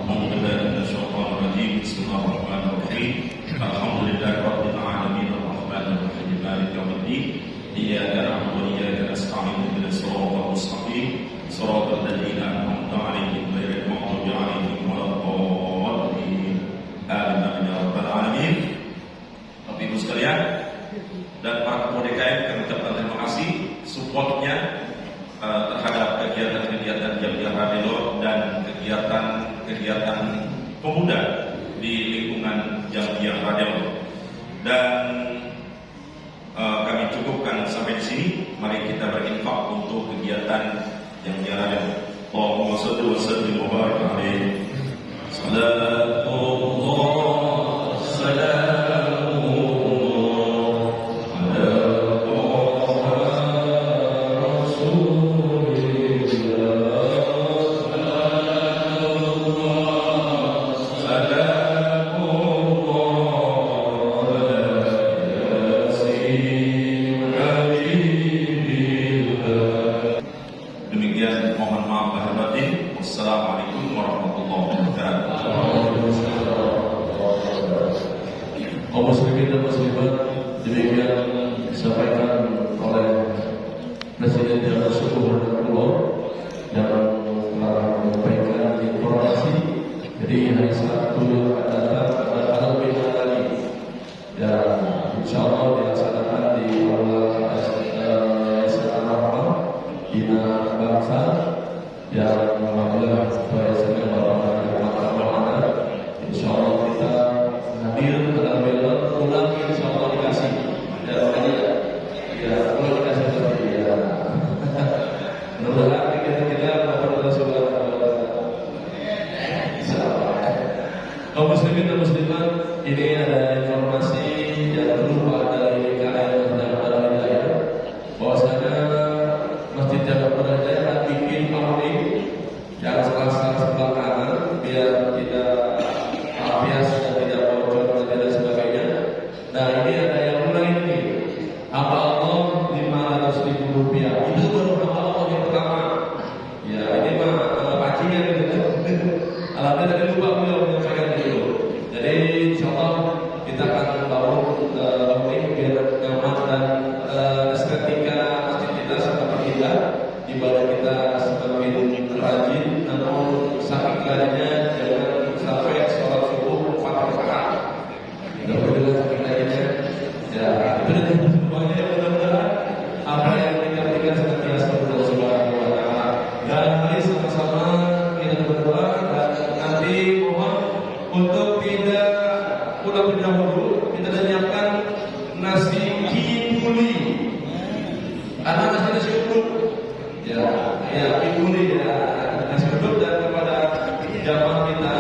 Bismillahirrahmanirrahim. Alhamdulillahirabbil alamin arrahmanir rahim maliki yaumiddin. Iyyaka na'budu wa iyyaka nasta'in ihdinas siratal mustaqim siratal ladzina an'amta 'alaihim ghairil maghdubi 'alaihim waladdallin. Amin ya rabbal alamin. Bapak Ibu sekalian dan para pemuda KM, kami ucapkan terima kasih supportnya terhadap kegiatan-kegiatan Jamiyah Radelo dan kegiatan-kegiatan pemuda di lingkungan Jamiyah Radelo. Dan kami cukupkan sampai di sini. Mari kita berinfak untuk kegiatan Jamiyah Radelo. Allahumma shalli wa sallim wa barik alaihi. Salatullah salamullah ala Wassalamualaikum warahmatullahi wabarakatuh.
Kaum muslimin dan muslimat, demikian disampaikan oleh Presiden Jalan Syukur dan Pulau dalam menyampaikan informasi. Jadi hari Sabtu yang akan datang pada tanggal 5 lagi, dan insya Allah dilaksanakan di Aula SMA Rahman Bina Bangsa Kaum muslimin dan muslimat, ini ada informasi yang berupa dari DKM Darul Hidayah bahwasanya Masjid Darul Hidayah akan bikin pawai yang selang-selang sebelah kanan biar tidak ambias dan tidak bocor dan sebagainya. Nah, ini ada yang mulai ini hamba Allah 500.000 rupiah. Itu baru hamba Allah yang pertama. Ya, ini mah pacingan gitu. Alhamdulillah tadi lupa beliau menyampaikan itu. Jadi insyaallah kita akan bangun ini biar nyaman dan estetika masjid kita semakin indah, ibadah kita semakin rajin. Namun saking rajinnya jangan sampai sholat subuh 4 rakaat. Mudah-mudahan saking rajinnya. Ya, itu dan semuanya mudah-mudahan apa yang kita berikan senantiasa kepada Subhanahu wa Ta'ala. Dan mari sama-sama kita berdoa dan nanti mohon untuk tidak pulang berdahulu kita menyiapkan nasi kibuli. Ada nasi uduk. Ya, kibuli ya, nasi uduk dan kepada jamaah kita